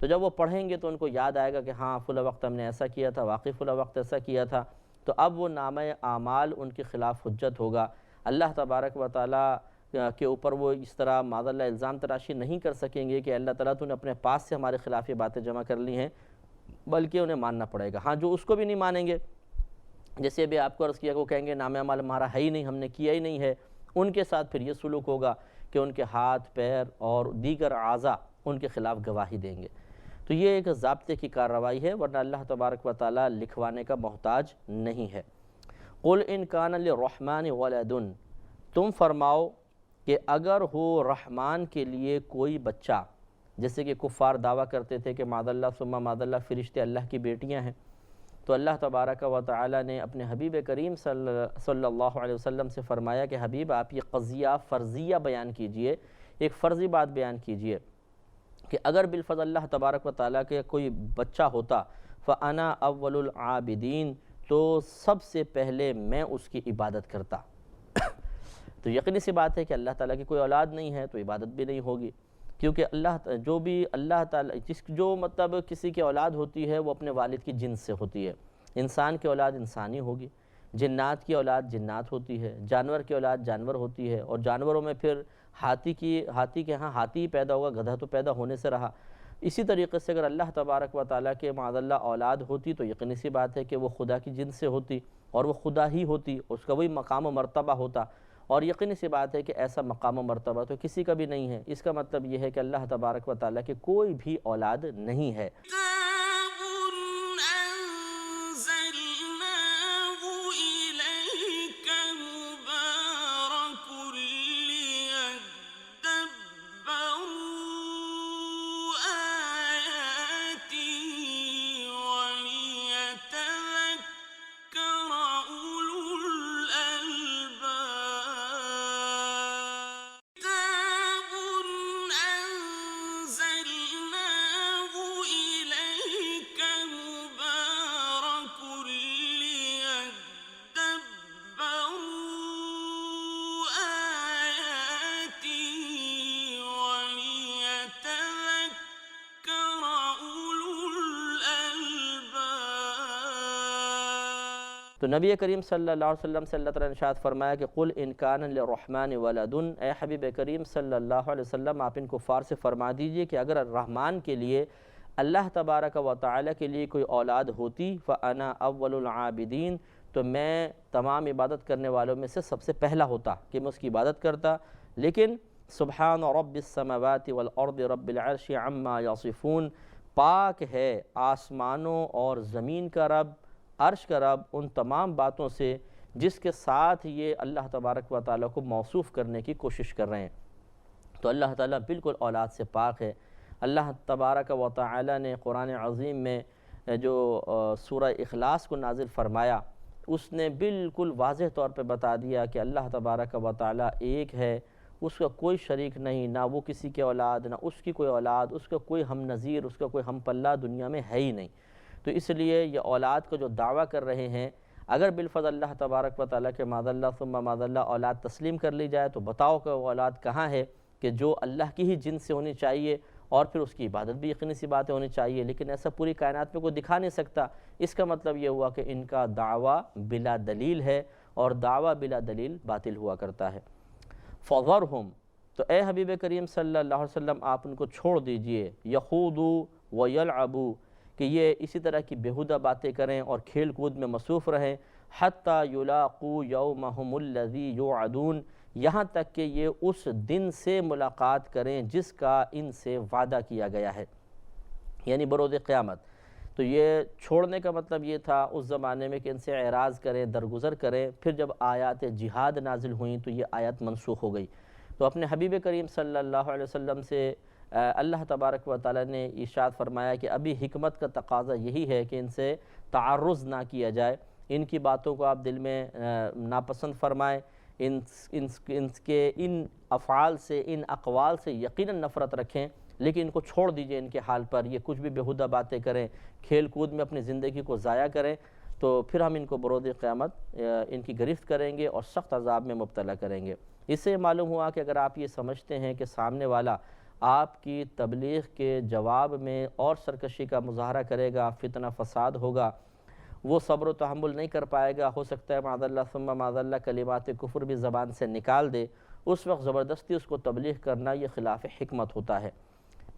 تو جب وہ پڑھیں گے تو ان کو یاد آئے گا کہ ہاں فلاں وقت ہم نے ایسا کیا تھا، واقعی فلاں وقت ایسا کیا تھا۔ تو اب وہ نامہ اعمال ان کے خلاف حجت ہوگا، اللہ تبارک و تعالیٰ کے اوپر وہ اس طرح معاذ اللہ الزام تراشی نہیں کر سکیں گے کہ اللہ تعالیٰ تو نے اپنے پاس سے ہمارے خلاف یہ باتیں جمع کر لی ہیں، بلکہ انہیں ماننا پڑے گا۔ ہاں جو اس کو بھی نہیں مانیں گے، جیسے ابھی آپ کو عرض کیا کہ وہ کہیں گے نامہ اعمال ہمارا ہے ہی نہیں، ہم نے کیا ہی نہیں ہے، ان کے ساتھ پھر یہ سلوک ہوگا کہ ان کے ہاتھ، پیر اور دیگر اعضاء ان کے خلاف گواہی دیں گے۔ تو یہ ایک ضابطے کی کارروائی ہے، ورنہ اللہ تبارک و تعالیٰ لکھوانے کا محتاج نہیں ہے۔ قُلْ إِنْ كَانَ لِلرَّحْمَنِ وَلَدٌ، تم فرماؤ کہ اگر ہو رحمان کے لیے کوئی بچہ، جیسے کہ کفار دعویٰ کرتے تھے کہ معاذ اللہ ثم معاذ اللہ فرشتے اللہ کی بیٹیاں ہیں، تو اللہ تبارک و تعالیٰ نے اپنے حبیب کریم صلی اللہ علیہ وسلم سے فرمایا کہ حبیب آپ یہ قضیہ فرضیہ بیان کیجئے، ایک فرضی بات بیان کیجئے کہ اگر بالفضل اللہ تبارک و تعالیٰ کے کوئی بچہ ہوتا فَأَنَا أَوَّلُ الْعَابِدِينَ، تو سب سے پہلے میں اس کی عبادت کرتا۔ تو یقینی سی بات ہے کہ اللہ تعالیٰ کی کوئی اولاد نہیں ہے تو عبادت بھی نہیں ہوگی، کیونکہ اللہ تعالیٰ جو مطلب کسی کی اولاد ہوتی ہے وہ اپنے والد کی جنس سے ہوتی ہے۔ انسان کی اولاد انسانی ہوگی، جنات کی اولاد جنات ہوتی ہے، جانور کی اولاد جانور ہوتی ہے، اور جانوروں میں پھر ہاتھی کے ہاں ہاتھی ہی پیدا ہوگا، گدھا تو پیدا ہونے سے رہا۔ اسی طریقے سے اگر اللہ تبارک و تعالیٰ کے معاذ اللہ اولاد ہوتی تو یقینی سی بات ہے کہ وہ خدا کی جنس سے ہوتی اور وہ خدا ہی ہوتی، اس کا وہی مقام و مرتبہ ہوتا، اور یقینی سی بات ہے کہ ایسا مقام و مرتبہ تو کسی کا بھی نہیں ہے۔ اس کا مطلب یہ ہے کہ اللہ تبارک و تعالیٰ کے کوئی بھی اولاد نہیں ہے۔ تو نبی کریم صلی اللہ علیہ وسلم سے اللہ تعالیٰ نے ارشاد فرمایا کہ قُلْ إِنْ كَانَ لِلرَّحْمَنِ وَلَدٌ، اے حبیب کریم صلی اللہ علیہ وسلم آپ ان کفار سے فرما دیجئے کہ اگر الرحمن کے لیے، اللہ تبارک و تعالیٰ کے لیے کوئی اولاد ہوتی فَأَنَا أَوَّلُ الْعَابِدِينَ، تو میں تمام عبادت کرنے والوں میں سے سب سے پہلا ہوتا کہ میں اس کی عبادت کرتا۔ لیکن سبحان رب السماوات والارض رب العرش عما یصفون، پاک ہے آسمانوں اور زمین کا رب، عرش کا رب ان تمام باتوں سے جس کے ساتھ یہ اللہ تبارک و تعالیٰ کو موصوف کرنے کی کوشش کر رہے ہیں۔ تو اللہ تعالیٰ بالکل اولاد سے پاک ہے۔ اللہ تبارک و تعالیٰ نے قرآن عظیم میں جو سورہ اخلاص کو نازل فرمایا، اس نے بالکل واضح طور پہ بتا دیا کہ اللہ تبارک و تعالیٰ ایک ہے، اس کا کوئی شریک نہیں، نہ وہ کسی کے اولاد، نہ اس کی کوئی اولاد، اس کا کوئی ہم نظیر، اس کا کوئی ہم پلہ دنیا میں ہے ہی نہیں۔ تو اس لیے یہ اولاد کا جو دعویٰ کر رہے ہیں، اگر بالفضل اللہ تبارک و تعالیٰ کے معاذ اللہ ثم معاذ اللہ اولاد تسلیم کر لی جائے تو بتاؤ کہ وہ اولاد کہاں ہے کہ جو اللہ کی ہی جنس سے ہونی چاہیے، اور پھر اس کی عبادت بھی یقینی سی باتیں ہونی چاہیے، لیکن ایسا پوری کائنات میں کوئی دکھا نہیں سکتا۔ اس کا مطلب یہ ہوا کہ ان کا دعویٰ بلا دلیل ہے، اور دعویٰ بلا دلیل باطل ہوا کرتا ہے۔ فَذَرْهُمْ، تو اے حبیب کریم صلی اللہ علیہ وسلم آپ ان کو چھوڑ دیجئے، یخوضوا ویلعبوا، کہ یہ اسی طرح کی بیہودہ باتیں کریں اور کھیل کود میں مصروف رہیں، حتیٰ یلاقوا یومہم الذی یوعدون، یہاں تک کہ یہ اس دن سے ملاقات کریں جس کا ان سے وعدہ کیا گیا ہے، یعنی بروز قیامت۔ تو یہ چھوڑنے کا مطلب یہ تھا اس زمانے میں کہ ان سے اعراض کریں، درگزر کریں۔ پھر جب آیات جہاد نازل ہوئیں تو یہ آیت منسوخ ہو گئی۔ تو اپنے حبیب کریم صلی اللہ علیہ وسلم سے اللہ تبارک و تعالیٰ نے ارشاد فرمایا کہ ابھی حکمت کا تقاضا یہی ہے کہ ان سے تعرض نہ کیا جائے، ان کی باتوں کو آپ دل میں ناپسند فرمائیں، ان افعال سے، ان اقوال سے یقیناً نفرت رکھیں، لیکن ان کو چھوڑ دیجئے ان کے حال پر۔ یہ کچھ بھی بیہودہ باتیں کریں، کھیل کود میں اپنی زندگی کو ضائع کریں، تو پھر ہم ان کو بروز قیامت ان کی گرفت کریں گے اور سخت عذاب میں مبتلا کریں گے۔ اس سے معلوم ہوا کہ اگر آپ یہ سمجھتے ہیں کہ سامنے والا آپ کی تبلیغ کے جواب میں اور سرکشی کا مظاہرہ کرے گا، فتنہ فساد ہوگا، وہ صبر و تحمل نہیں کر پائے گا، ہو سکتا ہے معاذ اللہ ثم معاذ اللہ کلمات کفر بھی زبان سے نکال دے، اس وقت زبردستی اس کو تبلیغ کرنا یہ خلاف حکمت ہوتا ہے۔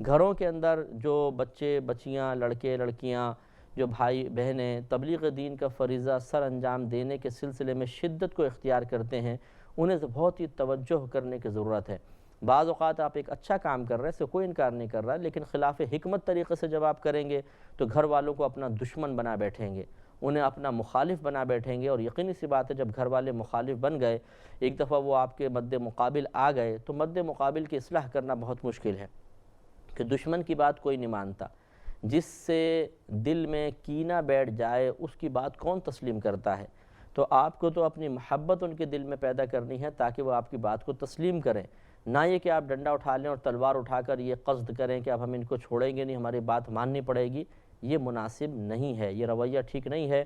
گھروں کے اندر جو بچے بچیاں، لڑکے لڑکیاں، جو بھائی بہنیں تبلیغ دین کا فریضہ سر انجام دینے کے سلسلے میں شدت کو اختیار کرتے ہیں، انہیں بہت ہی توجہ کرنے کی ضرورت ہے۔ بعض اوقات آپ ایک اچھا کام کر رہے ہیں، اس سے کوئی انکار نہیں کر رہا، لیکن خلاف حکمت طریقے سے جب آپ کریں گے تو گھر والوں کو اپنا دشمن بنا بیٹھیں گے، انہیں اپنا مخالف بنا بیٹھیں گے، اور یقینی سی بات ہے جب گھر والے مخالف بن گئے، ایک دفعہ وہ آپ کے مد مقابل آ گئے تو مد مقابل کی اصلاح کرنا بہت مشکل ہے، کہ دشمن کی بات کوئی نہیں مانتا۔ جس سے دل میں کینہ بیٹھ جائے اس کی بات کون تسلیم کرتا ہے؟ تو آپ کو تو اپنی محبت ان کے دل میں پیدا کرنی ہے تاکہ وہ آپ کی بات کو تسلیم کریں، نہ یہ کہ آپ ڈنڈا اٹھا لیں اور تلوار اٹھا کر یہ قصد کریں کہ اب ہم ان کو چھوڑیں گے نہیں، ہماری بات ماننی پڑے گی۔ یہ مناسب نہیں ہے، یہ رویہ ٹھیک نہیں ہے۔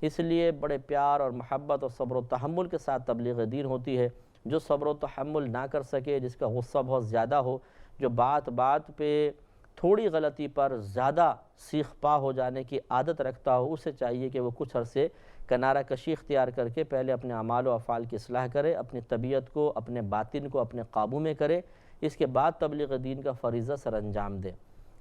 اس لیے بڑے پیار اور محبت اور صبر و تحمل کے ساتھ تبلیغ دین ہوتی ہے۔ جو صبر و تحمل نہ کر سکے، جس کا غصہ بہت زیادہ ہو، جو بات بات پہ تھوڑی غلطی پر زیادہ سیخ پا ہو جانے کی عادت رکھتا ہو، اسے چاہیے کہ وہ کچھ عرصے کنارہ کشی اختیار کر کے پہلے اپنے اعمال و افعال کی اصلاح کرے، اپنی طبیعت کو، اپنے باطن کو اپنے قابو میں کرے، اس کے بعد تبلیغ دین کا فریضہ سر انجام دے۔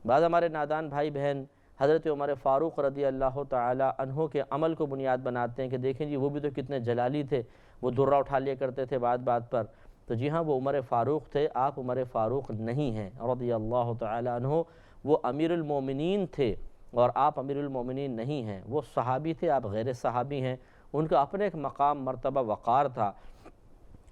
بعض ہمارے نادان بھائی بہن حضرت عمر فاروق رضی اللہ تعالی عنہ کے عمل کو بنیاد بناتے ہیں کہ دیکھیں جی وہ بھی تو کتنے جلالی تھے، وہ درہ اٹھا لیا کرتے تھے بات بات پر۔ تو جی ہاں، وہ عمر فاروق تھے، آپ عمر فاروق نہیں ہیں رضی اللہ تعالی عنہ۔ وہ امیر المومنین تھے اور آپ امیر المومنین نہیں ہیں۔ وہ صحابی تھے، آپ غیر صحابی ہیں۔ ان کا اپنے ایک مقام، مرتبہ، وقار تھا،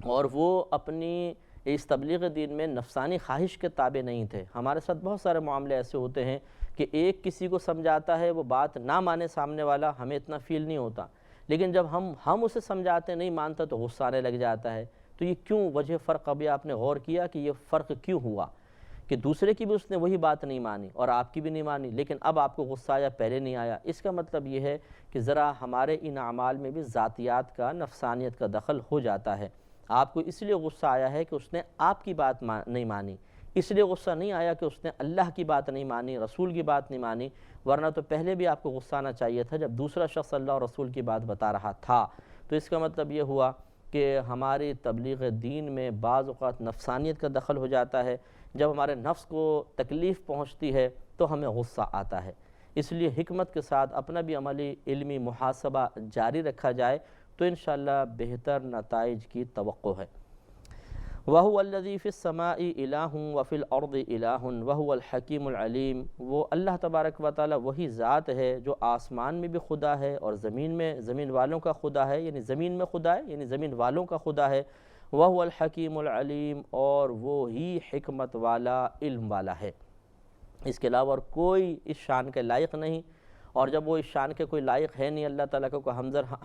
اور وہ اپنی اس تبلیغ دین میں نفسانی خواہش کے تابع نہیں تھے۔ ہمارے ساتھ بہت سارے معاملے ایسے ہوتے ہیں کہ ایک کسی کو سمجھاتا ہے، وہ بات نہ مانے سامنے والا، ہمیں اتنا فیل نہیں ہوتا، لیکن جب ہم اسے سمجھاتے نہیں مانتا تو غصہ آنے لگ جاتا ہے۔ تو یہ کیوں وجہ فرق؟ ابھی آپ نے غور کیا کہ یہ فرق کیوں ہوا کہ دوسرے کی بھی اس نے وہی بات نہیں مانی اور آپ کی بھی نہیں مانی، لیکن اب آپ کو غصہ آیا، پہلے نہیں آیا؟ اس کا مطلب یہ ہے کہ ذرا ہمارے ان اعمال میں بھی ذاتیات کا، نفسانیت کا دخل ہو جاتا ہے۔ آپ کو اس لیے غصہ آیا ہے کہ اس نے آپ کی بات نہیں مانی، اس لیے غصہ نہیں آیا کہ اس نے اللہ کی بات نہیں مانی، رسول کی بات نہیں مانی، ورنہ تو پہلے بھی آپ کو غصہ آنا چاہیے تھا جب دوسرا شخص اللہ اور رسول کی بات بتا رہا تھا۔ تو اس کا مطلب یہ ہوا کہ ہماری تبلیغ دین میں بعض اوقات نفسانیت کا دخل ہو جاتا ہے۔ جب ہمارے نفس کو تکلیف پہنچتی ہے تو ہمیں غصہ آتا ہے۔ اس لیے حکمت کے ساتھ اپنا بھی عملی علمی محاسبہ جاری رکھا جائے تو انشاءاللہ بہتر نتائج کی توقع ہے۔ وَهُوَ الَّذِي فِي السَّمَاءِ إِلَٰهٌ وَفِي الْأَرْضِ إِلَٰهٌ وَهُوَ الْحَكِيمُ الْعَلِيمُ۔ وہ اللہ تبارک و تعالی وہی ذات ہے جو آسمان میں بھی خدا ہے اور زمین والوں کا خدا ہے، یعنی زمین میں خدا ہے، یعنی زمین والوں کا خدا ہے۔ وَهُوَ الْحَكِيمُ الْعَلِيمُ، اور وہی حکمت والا، علم والا ہے۔ اس کے علاوہ اور کوئی اس شان کے لائق نہیں، اور جب وہ اس شان کے کوئی لائق ہے نہیں، اللہ تعالیٰ کا کوئی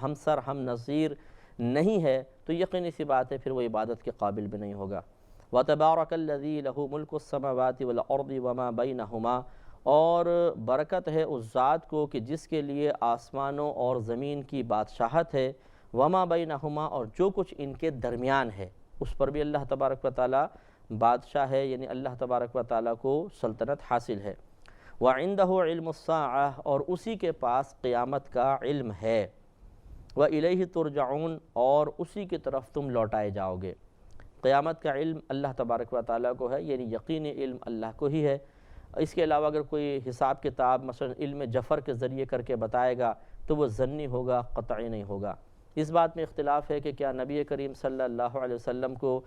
ہمسر ہم نظیر نہیں ہے، تو یقینی سی بات ہے پھر وہ عبادت کے قابل بھی نہیں ہوگا۔ وَتَبَارَكَ الَّذِي لَهُ مُلْكُ السَّمَاوَاتِ وَالْأَرْضِ وَمَا بَيْنَهُمَا، اور برکت ہے اس ذات کو کہ جس کے لیے آسمانوں اور زمین کی بادشاہت ہے، وَمَا بَيْنَهُمَا، اور جو کچھ ان کے درمیان ہے اس پر بھی اللہ تبارک و تعالیٰ بادشاہ ہے، یعنی اللہ تبارک و تعالیٰ کو سلطنت حاصل ہے۔ وَعِندَهُ عِلْمُ السَّاعَةِ، اور اسی کے پاس قیامت کا علم ہے۔ وَإِلَيْهِ تُرْجَعُونَ، اور اسی کی طرف تم لوٹائے جاؤ گے۔ قیامت کا علم اللہ تبارک و تعالیٰ کو ہے، یعنی یقینی علم اللہ کو ہی ہے۔ اس کے علاوہ اگر کوئی حساب کتاب مثلا علم جفر کے ذریعے کر کے بتائے گا تو وہ ظنی ہوگا، قطعی نہیں ہوگا۔ اس بات میں اختلاف ہے کہ کیا نبی کریم صلی اللہ علیہ وسلم کو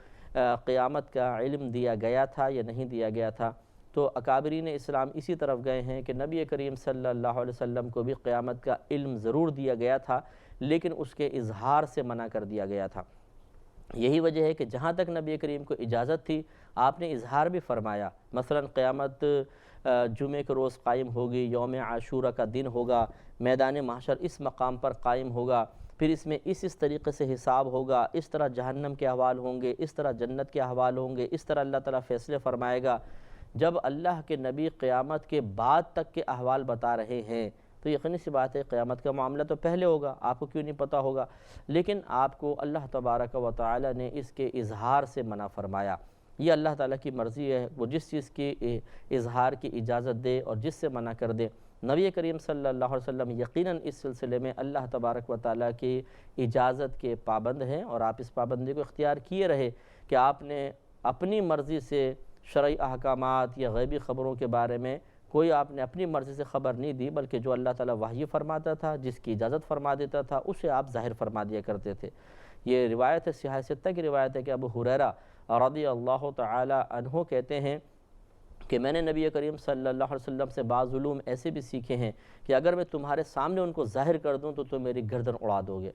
قیامت کا علم دیا گیا تھا یا نہیں دیا گیا تھا۔ تو اکابرین اسلام اسی طرف گئے ہیں کہ نبی کریم صلی اللہ علیہ وسلم کو بھی قیامت کا علم ضرور دیا گیا تھا، لیکن اس کے اظہار سے منع کر دیا گیا تھا۔ یہی وجہ ہے کہ جہاں تک نبی کریم کو اجازت تھی آپ نے اظہار بھی فرمایا۔ مثلا قیامت جمعے کے روز قائم ہوگی، یوم عاشورہ کا دن ہوگا، میدان محشر اس مقام پر قائم ہوگا، پھر اس میں اس طریقے سے حساب ہوگا، اس طرح جہنم کے احوال ہوں گے، اس طرح جنت کے احوال ہوں گے، اس طرح اللہ تعالیٰ فیصلے فرمائے گا۔ جب اللہ کے نبی قیامت کے بعد تک کے احوال بتا رہے ہیں تو یقینی سی بات ہے قیامت کا معاملہ تو پہلے ہوگا، آپ کو کیوں نہیں پتہ ہوگا، لیکن آپ کو اللہ تبارک و تعالی نے اس کے اظہار سے منع فرمایا۔ یہ اللہ تعالیٰ کی مرضی ہے، وہ جس چیز کی اظہار کی اجازت دے اور جس سے منع کر دے۔ نبی کریم صلی اللہ علیہ وسلم یقیناً اس سلسلے میں اللہ تبارک و تعالیٰ کی اجازت کے پابند ہیں، اور آپ اس پابندی کو اختیار کیے رہے کہ آپ نے اپنی مرضی سے شرعی احکامات یا غیبی خبروں کے بارے میں کوئی آپ نے اپنی مرضی سے خبر نہیں دی، بلکہ جو اللہ تعالیٰ وحی فرماتا تھا، جس کی اجازت فرما دیتا تھا، اسے آپ ظاہر فرما دیا کرتے تھے۔ یہ روایت ہے، صحیح ستہ کی روایت ہے کہ ابو ہریرہ رضی اللہ تعالی عنہ کہتے ہیں کہ میں نے نبی کریم صلی اللہ علیہ وسلم سے بعض علوم ایسے بھی سیکھے ہیں کہ اگر میں تمہارے سامنے ان کو ظاہر کر دوں تو تم میری گردن اڑا دو گے۔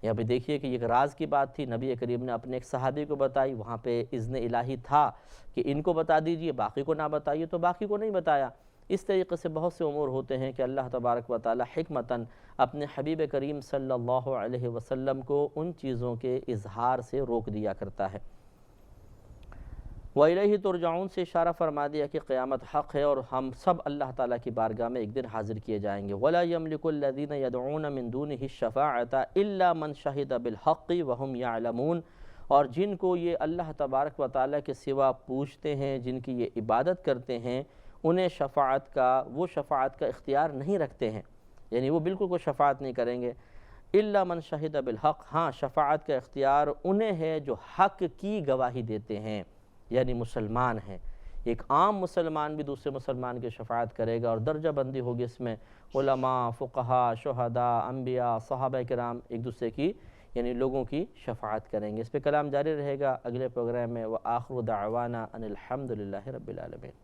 یہاں پہ دیکھیے کہ یہ ایک راز کی بات تھی، نبی کریم نے اپنے ایک صحابی کو بتائی، وہاں پہ اذن الہی تھا کہ ان کو بتا دیجئے، باقی کو نہ بتائیے، تو باقی کو نہیں بتایا۔ اس طریقے سے بہت سے امور ہوتے ہیں کہ اللہ تبارک و تعالی حکمتاً اپنے حبیب کریم صلی اللہ علیہ وسلم کو ان چیزوں کے اظہار سے روک دیا کرتا ہے۔ وَإِلَيْهِ تُرْجَعُونَ سے اشارہ فرما دیا کہ قیامت حق ہے اور ہم سب اللہ تعالیٰ کی بارگاہ میں ایک دن حاضر کیے جائیں گے۔ وَلَا يَمْلِكُ الَّذِينَ يَدْعُونَ مِن دُونِهِ الشَّفَاعَةَ إِلَّا مَنْ شَهِدَ بِالْحَقِّ وَهُمْ يَعْلَمُونَ، اور جن کو یہ اللہ تبارک و تعالیٰ کے سوا پوچھتے ہیں، جن کی یہ عبادت کرتے ہیں، انہیں وہ شفاعت کا اختیار نہیں رکھتے ہیں، یعنی وہ بالکل کوئی شفاعت نہیں کریں گے۔ إِلَّا مَنْ شَهِدَ بِالْحَقِّ، ہاں شفاعت کا اختیار انہیں ہے جو حق کی گواہی دیتے ہیں، یعنی مسلمان ہیں۔ ایک عام مسلمان بھی دوسرے مسلمان کی شفاعت کرے گا، اور درجہ بندی ہوگی اس میں، علماء، فقہاء، شہداء، انبیاء، صحابہ کرام ایک دوسرے کی یعنی لوگوں کی شفاعت کریں گے۔ اس پہ کلام جاری رہے گا اگلے پروگرام میں۔ وآخر دعوانا ان الحمدللہ رب العالمین۔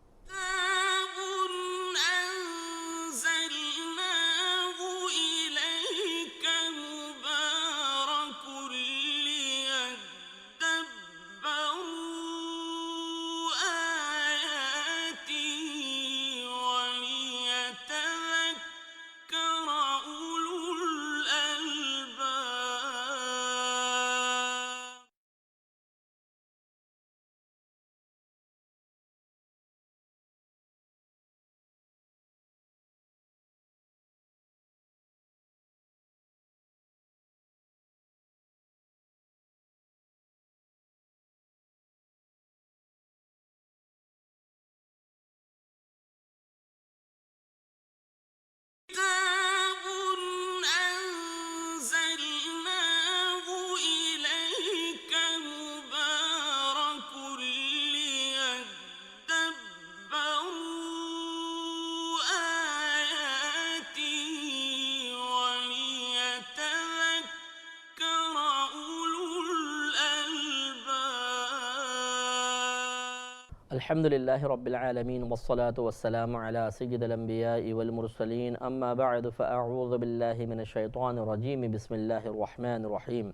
الحمدللہ رب العالمین والصلاة والسلام علی سید الانبیاء والمرسلین، اما بعد فاعوذ باللہ من الشیطان الرجیم، بسم اللہ الرحمن الرحیم۔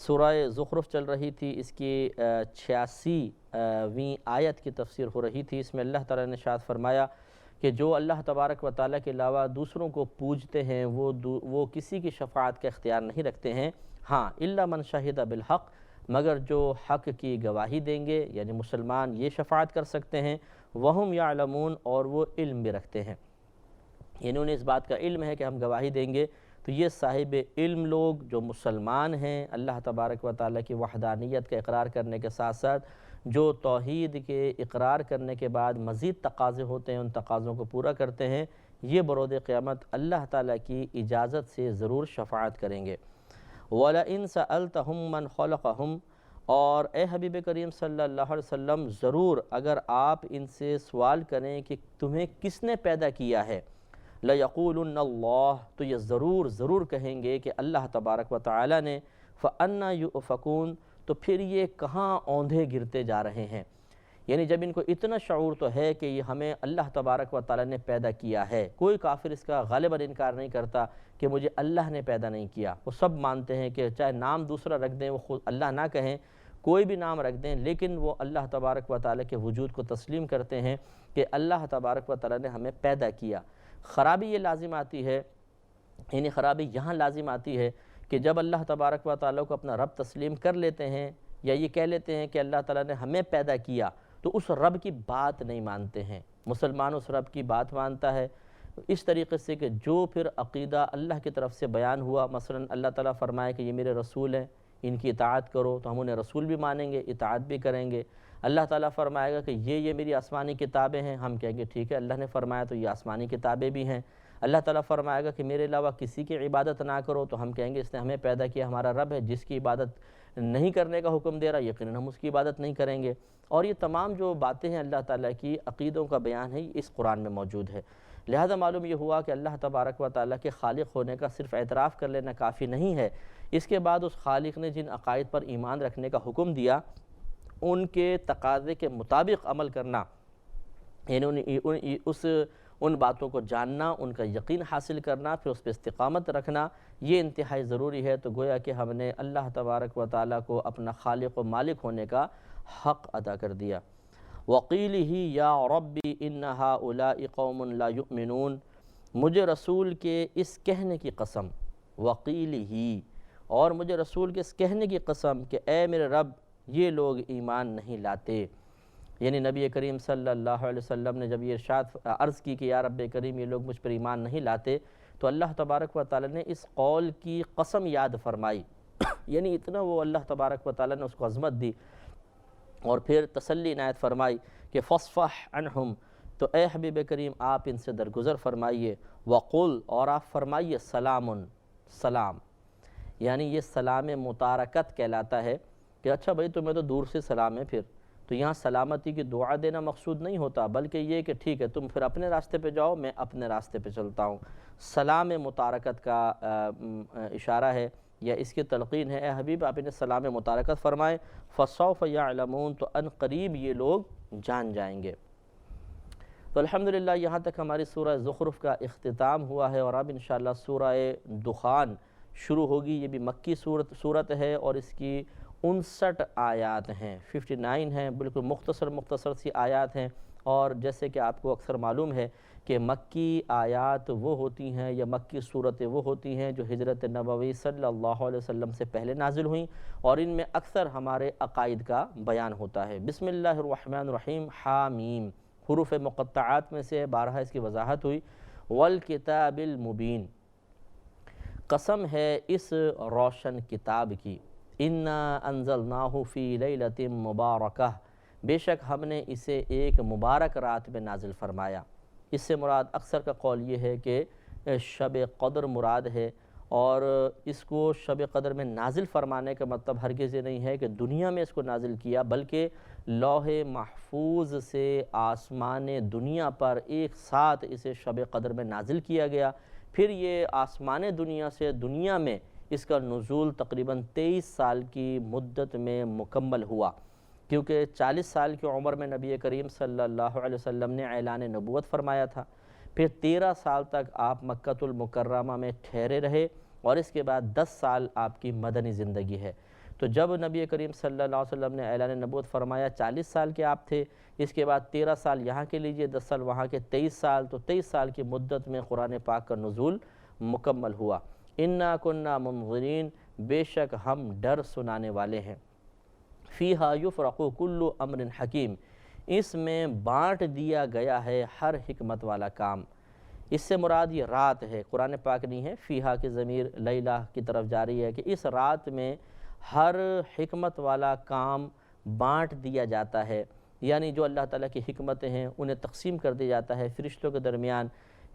سورہ زخرف چل رہی تھی، اس کی 86ویں آیت کی تفسیر ہو رہی تھی۔ اس میں اللہ تعالیٰ نے ارشاد فرمایا کہ جو اللہ تبارک و تعالیٰ کے علاوہ دوسروں کو پوجتے ہیں وہ کسی کی شفاعت کا اختیار نہیں رکھتے ہیں، ہاں الا من شہد بالحق، مگر جو حق کی گواہی دیں گے، یعنی مسلمان یہ شفاعت کر سکتے ہیں، وہم یعلمون، اور وہ علم بھی رکھتے ہیں، یعنی انہیں اس بات کا علم ہے کہ ہم گواہی دیں گے۔ تو یہ صاحب علم لوگ جو مسلمان ہیں، اللہ تبارک و تعالیٰ کی وحدانیت کا اقرار کرنے کے ساتھ ساتھ جو توحید کے اقرار کرنے کے بعد مزید تقاضے ہوتے ہیں، ان تقاضوں کو پورا کرتے ہیں، یہ برود قیامت اللہ تعالیٰ کی اجازت سے ضرور شفاعت کریں گے۔ وَلَئِن سَأَلْتَهُم مَّنْ خَلَقَهُمْ، اور اے حبیب کریم صلی اللہ علیہ وسلم ضرور اگر آپ ان سے سوال کریں کہ تمہیں کس نے پیدا کیا ہے، لَيَقُولُنَّ اللَّهُ، تو یہ ضرور کہیں گے کہ اللہ تبارک و تعالی نے، فَأَنَّا يُؤْفَكُونَ، تو پھر یہ کہاں اوندھے گرتے جا رہے ہیں۔ یعنی جب ان کو اتنا شعور تو ہے کہ یہ ہمیں اللہ تبارک و تعالی نے پیدا کیا ہے، کوئی کافر اس کا غالباً انکار نہیں کرتا کہ مجھے اللہ نے پیدا نہیں کیا، وہ سب مانتے ہیں کہ چاہے نام دوسرا رکھ دیں، وہ خود اللہ نہ کہیں، کوئی بھی نام رکھ دیں، لیکن وہ اللہ تبارک و تعالی کے وجود کو تسلیم کرتے ہیں کہ اللہ تبارک و تعالی نے ہمیں پیدا کیا۔ خرابی یہ لازم آتی ہے، یعنی خرابی یہاں لازم آتی ہے کہ جب اللہ تبارک و تعالیٰ کو اپنا رب تسلیم کر لیتے ہیں یا یہ کہہ لیتے ہیں کہ اللہ تعالیٰ نے ہمیں پیدا کیا، تو اس رب کی بات نہیں مانتے ہیں۔ مسلمان اس رب کی بات مانتا ہے اس طریقے سے کہ جو پھر عقیدہ اللہ کی طرف سے بیان ہوا، مثلا اللہ تعالیٰ فرمائے کہ یہ میرے رسول ہیں، ان کی اطاعت کرو، تو ہم انہیں رسول بھی مانیں گے، اطاعت بھی کریں گے۔ اللہ تعالیٰ فرمائے گا کہ یہ میری آسمانی کتابیں ہیں، ہم کہیں گے ٹھیک ہے، اللہ نے فرمایا تو یہ آسمانی کتابیں بھی ہیں۔ اللہ تعالیٰ فرمائے گا کہ میرے علاوہ کسی کی عبادت نہ کرو، تو ہم کہیں گے اس نے ہمیں پیدا کیا، ہمارا رب ہے، جس کی عبادت نہیں کرنے کا حکم دے رہا یقیناً ہم اس کی عبادت نہیں کریں گے۔ اور یہ تمام جو باتیں ہیں اللہ تعالیٰ کی عقیدوں کا بیان ہے، اس قرآن میں موجود ہے۔ لہذا معلوم یہ ہوا کہ اللہ تبارک و تعالیٰ کے خالق ہونے کا صرف اعتراف کر لینا کافی نہیں ہے، اس کے بعد اس خالق نے جن عقائد پر ایمان رکھنے کا حکم دیا ان کے تقاضے کے مطابق عمل کرنا، یعنی ان باتوں کو جاننا، ان کا یقین حاصل کرنا، پھر اس پہ استقامت رکھنا، یہ انتہائی ضروری ہے۔ تو گویا کہ ہم نے اللہ تبارک و تعالیٰ کو اپنا خالق و مالک ہونے کا حق ادا کر دیا۔ وَقِيلِهِ يَا رَبِّ إِنَّ هَؤُلَاءِ قَوْمٌ لَا يُؤْمِنُونَ، مجھے رسول کے اس کہنے کی قسم، وَقِيلِهِ، اور مجھے رسول کے اس کہنے کی قسم کہ اے میرے رب یہ لوگ ایمان نہیں لاتے۔ یعنی نبی کریم صلی اللہ علیہ وسلم نے جب یہ ارشاد عرض کی کہ یا رب کریم یہ لوگ مجھ پر ایمان نہیں لاتے، تو اللہ تبارک و تعالی نے اس قول کی قسم یاد فرمائی، یعنی اتنا وہ اللہ تبارک و تعالی نے اس کو عظمت دی، اور پھر تسلی عنایت فرمائی کہ فَاصْفَحْ عَنْهُمْ، تو اے حبیب کریم آپ ان سے درگزر فرمائیے، وَقُلْ، اور آپ فرمائیے سلام، سلام، یعنی یہ سلام متارکت کہلاتا ہے کہ اچھا بھائی تمہیں تو دور سے سلام ہے، پھر تو یہاں سلامتی کی دعا دینا مقصود نہیں ہوتا، بلکہ یہ کہ ٹھیک ہے تم پھر اپنے راستے پہ جاؤ، میں اپنے راستے پہ چلتا ہوں۔ سلام متارکت کا اشارہ ہے یا اس کی تلقین ہے، اے حبیب آپ انہیں سلام متارکت فرمائیں، فَسَوْفَ يَعْلَمُونَ، تو ان قریب یہ لوگ جان جائیں گے۔ تو الحمدللہ یہاں تک ہماری سورہ زخرف کا اختتام ہوا ہے، اور اب انشاءاللہ سورہ دخان شروع ہوگی۔ یہ بھی مکی صورت ہے اور اس کی 59 آیات ہیں، 59 ہیں، بالکل مختصر سی آیات ہیں۔ اور جیسے کہ آپ کو اکثر معلوم ہے کہ مکی آیات وہ ہوتی ہیں یا مکی صورتیں وہ ہوتی ہیں جو ہجرت نبوی صلی اللہ علیہ وسلم سے پہلے نازل ہوئیں، اور ان میں اکثر ہمارے عقائد کا بیان ہوتا ہے۔ بسم اللہ الرحمن الرحیم، حامیم، حروف مقطعات میں سے بارہا اس کی وضاحت ہوئی۔ والکتاب المبین، قسم ہے اس روشن کتاب کی، اِنَّا أَنزَلْنَاهُ فِي لَيْلَةٍ مُبَارَكَةٍ، بے شک ہم نے اسے ایک مبارک رات میں نازل فرمایا۔ اس سے مراد اکثر کا قول یہ ہے کہ شب قدر مراد ہے، اور اس کو شب قدر میں نازل فرمانے کا مطلب ہرگز یہ نہیں ہے کہ دنیا میں اس کو نازل کیا، بلکہ لوح محفوظ سے آسمان دنیا پر ایک ساتھ اسے شب قدر میں نازل کیا گیا، پھر یہ آسمان دنیا سے دنیا میں اس کا نزول تقریباً 23 سال کی مدت میں مکمل ہوا، کیونکہ 40 سال کی عمر میں نبی کریم صلی اللہ علیہ وسلم نے اعلان نبوت فرمایا تھا، پھر 13 سال تک آپ مکۃ المکرمہ میں ٹھہرے رہے، اور اس کے بعد 10 سال آپ کی مدنی زندگی ہے۔ تو جب نبی کریم صلی اللہ علیہ وسلم نے اعلان نبوت فرمایا 40 سال کے آپ تھے، اس کے بعد 13 سال یہاں کے لیجئے، 10 سال وہاں کے، 23 سال، تو 23 سال کی مدت میں قرآن پاک کا نزول مکمل ہوا۔ اِنَّا كُنَّا مُنذِرِينَ، بے شک ہم ڈر سنانے والے ہیں۔ فِيهَا يُفْرَقُ كُلُّ أَمْرٍ حَكِيمٍ، اس میں بانٹ دیا گیا ہے ہر حکمت والا کام۔ اس سے مراد یہ رات ہے، قرآن پاک نہیں ہے، فیہا کی ضمیر لیلہ کی طرف جاری ہے کہ اس رات میں ہر حکمت والا کام بانٹ دیا جاتا ہے، یعنی جو اللہ تعالیٰ کی حکمتیں ہیں انہیں تقسیم کر دیا جاتا ہے فرشتوں کے درمیان۔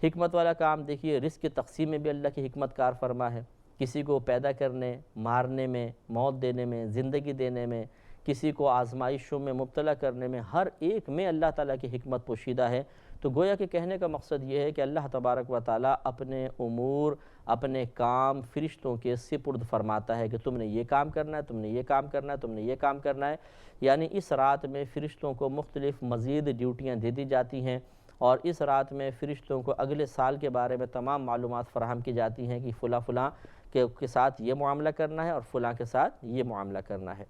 حکمت والا کام دیکھیے، رزق کی تقسیم میں بھی اللہ کی حکمت کار فرما ہے، کسی کو پیدا کرنے، مارنے میں، موت دینے میں، زندگی دینے میں، کسی کو آزمائشوں میں مبتلا کرنے میں، ہر ایک میں اللہ تعالیٰ کی حکمت پوشیدہ ہے۔ تو گویا کہ کہنے کا مقصد یہ ہے کہ اللہ تبارک و تعالیٰ اپنے امور، اپنے کام فرشتوں کے سپرد فرماتا ہے کہ تم نے یہ کام کرنا ہے، تم نے یہ کام کرنا ہے، تم نے یہ کام کرنا ہے۔ یعنی اس رات میں فرشتوں کو مختلف مزید ڈیوٹیاں دے دی جاتی ہیں، اور اس رات میں فرشتوں کو اگلے سال کے بارے میں تمام معلومات فراہم کی جاتی ہیں کہ فلاں فلاں کے ساتھ یہ معاملہ کرنا ہے اور فلاں کے ساتھ یہ معاملہ کرنا ہے۔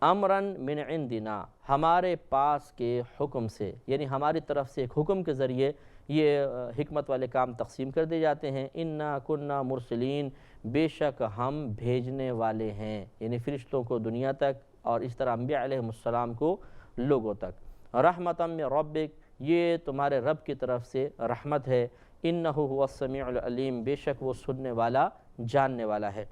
امراً من عندنا، ہمارے پاس کے حکم سے، یعنی ہماری طرف سے ایک حکم کے ذریعے یہ حکمت والے کام تقسیم کر دیے جاتے ہیں۔ انا کنا مرسلین، بے شک ہم بھیجنے والے ہیں، یعنی فرشتوں کو دنیا تک، اور اس طرح انبیاء علیہ السلام کو لوگوں تک۔ رحمتاً من ربک، یہ تمہارے رب کی طرف سے رحمت ہے۔ انہ هو السمیع العلیم، بے شک وہ سننے والا، جاننے والا ہے۔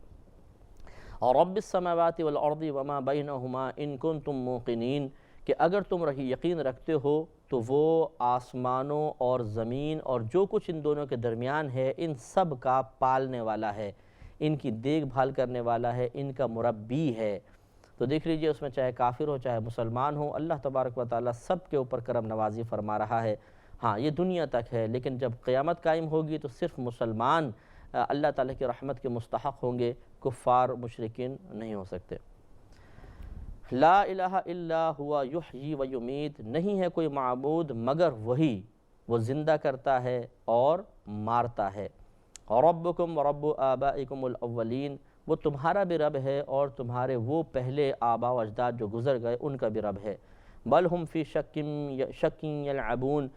اور رب السماوات والارض وما بینہما ان کنتم موقنین، کہ اگر تم یقین رکھتے ہو تو وہ آسمانوں اور زمین اور جو کچھ ان دونوں کے درمیان ہے، ان سب کا پالنے والا ہے، ان کی دیکھ بھال کرنے والا ہے، ان کا مربی ہے۔ تو دیکھ لیجئے اس میں چاہے کافر ہو چاہے مسلمان ہو، اللہ تبارک و تعالیٰ سب کے اوپر کرم نوازی فرما رہا ہے۔ ہاں یہ دنیا تک ہے، لیکن جب قیامت قائم ہوگی تو صرف مسلمان اللہ تعالیٰ کی رحمت کے مستحق ہوں گے، کفار مشرکین نہیں ہو سکتے۔ لا الہ الا ہوا یحیی و یمیت، نہیں ہے کوئی معبود مگر وہی، وہ زندہ کرتا ہے اور مارتا ہے۔ ربکم و رب آبائکم الاولین، وہ تمہارا بھی رب ہے اور تمہارے وہ پہلے آباء و اجداد جو گزر گئے ان کا بھی رب ہے۔ بل ہم فی شک یلعبون،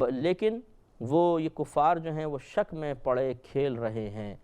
لیکن وہ یہ کفار جو ہیں وہ شک میں پڑے کھیل رہے ہیں۔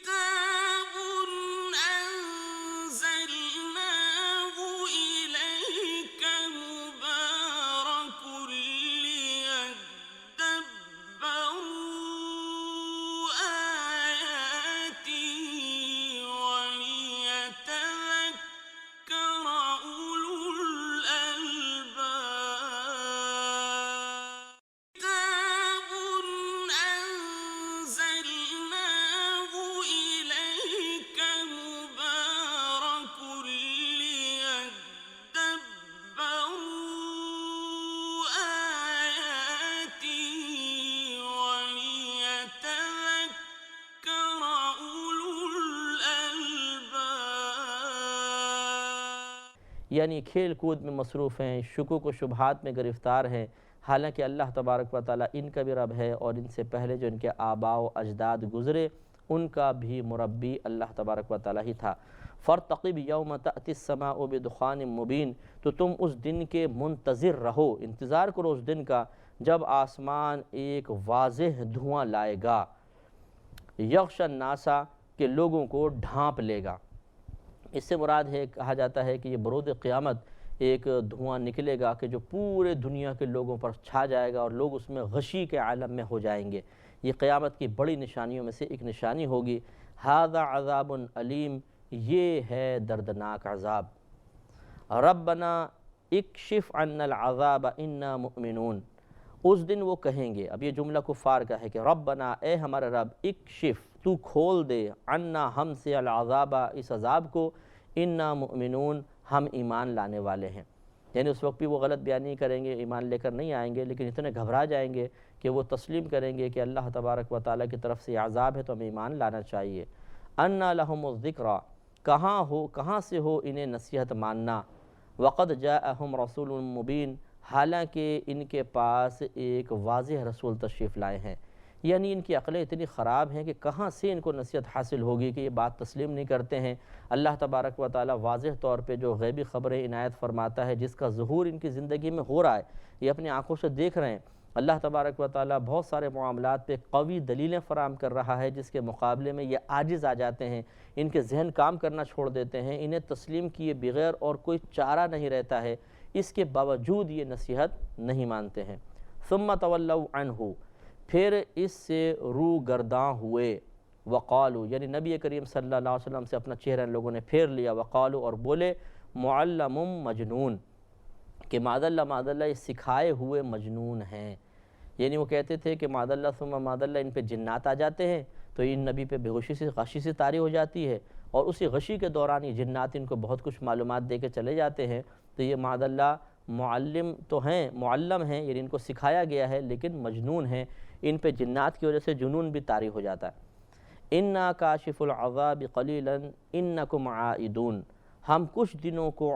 یعنی کھیل کود میں مصروف ہیں، شکوک و شبہات میں گرفتار ہیں، حالانکہ اللہ تبارک و تعالیٰ ان کا بھی رب ہے اور ان سے پہلے جو ان کے آباء و اجداد گزرے ان کا بھی مربی اللہ تبارک و تعالیٰ ہی تھا۔ فارتقب یوم تأتی السماء بدخان مبین، تو تم اس دن کے منتظر رہو، انتظار کرو اس دن کا جب آسمان ایک واضح دھواں لائے گا، یغشی الناس، کہ لوگوں کو ڈھانپ لے گا۔ اس سے مراد ہے، کہا جاتا ہے کہ یہ برود قیامت ایک دھواں نکلے گا کہ جو پورے دنیا کے لوگوں پر چھا جائے گا اور لوگ اس میں غشی کے عالم میں ہو جائیں گے۔ یہ قیامت کی بڑی نشانیوں میں سے ایک نشانی ہوگی۔ ھذا عذاب علیم، یہ ہے دردناک عذاب۔ ربنا اکشف عنا العذاب انا مؤمنون، اس دن وہ کہیں گے، اب یہ جملہ کفار کا ہے کہ ربنا، اے ہمارا رب، اکشف، تو کھول دے، عنا، ہم سے، العذاب، اس عذاب کو، انا مؤمنون، ہم ایمان لانے والے ہیں۔ یعنی اس وقت بھی وہ غلط بیانی کریں گے، ایمان لے کر نہیں آئیں گے، لیکن اتنے گھبرا جائیں گے کہ وہ تسلیم کریں گے کہ اللہ تبارک و تعالیٰ کی طرف سے عذاب ہے تو ہمیں ایمان لانا چاہیے۔ انا لہم الذکریٰ، کہاں سے ہو انہیں نصیحت ماننا، وقد جاءہم رسول مبین، حالانکہ ان کے پاس ایک واضح رسول تشریف لائے ہیں۔ یعنی ان کی عقلیں اتنی خراب ہیں کہ کہاں سے ان کو نصیحت حاصل ہوگی کہ یہ بات تسلیم نہیں کرتے ہیں۔ اللہ تبارک و تعالیٰ واضح طور پہ جو غیبی خبریں عنایت فرماتا ہے، جس کا ظہور ان کی زندگی میں ہو رہا ہے، یہ اپنی آنکھوں سے دیکھ رہے ہیں۔ اللہ تبارک و تعالیٰ بہت سارے معاملات پہ قوی دلیلیں فراہم کر رہا ہے، جس کے مقابلے میں یہ عاجز آ جاتے ہیں، ان کے ذہن کام کرنا چھوڑ دیتے ہیں، انہیں تسلیم کیے بغیر اور کوئی چارہ نہیں رہتا ہے، اس کے باوجود یہ نصیحت نہیں مانتے ہیں۔ ثم تولوا عنہ، پھر اس سے رو گرداں ہوئے، وقالو، یعنی نبی کریم صلی اللہ علیہ وسلم سے اپنا چہرہ ان لوگوں نے پھیر لیا، وقالو، اور بولے، معلم مجنون، کہ معاذ اللہ یہ سکھائے ہوئے مجنون ہیں۔ یعنی وہ کہتے تھے کہ معاذ اللہ ثم معاذ اللہ ان پہ جنات آ جاتے ہیں تو ان نبی پہ بے ہوشی سے غشی سے طاری ہو جاتی ہے، اور اسی غشی کے دوران یہ جنات ان کو بہت کچھ معلومات دے کے چلے جاتے ہیں، تو یہ معاذ اللہ معلم تو ہیں، معلم ہیں، یعنی ان کو سکھایا گیا ہے، لیکن مجنون ہیں، ان پہ جنات کی وجہ سے جنون بھی طاری ہو جاتا ہے۔ اِنَّا کاشف العذاب قلیلا انکم عائدون، ہم کچھ دنوں کو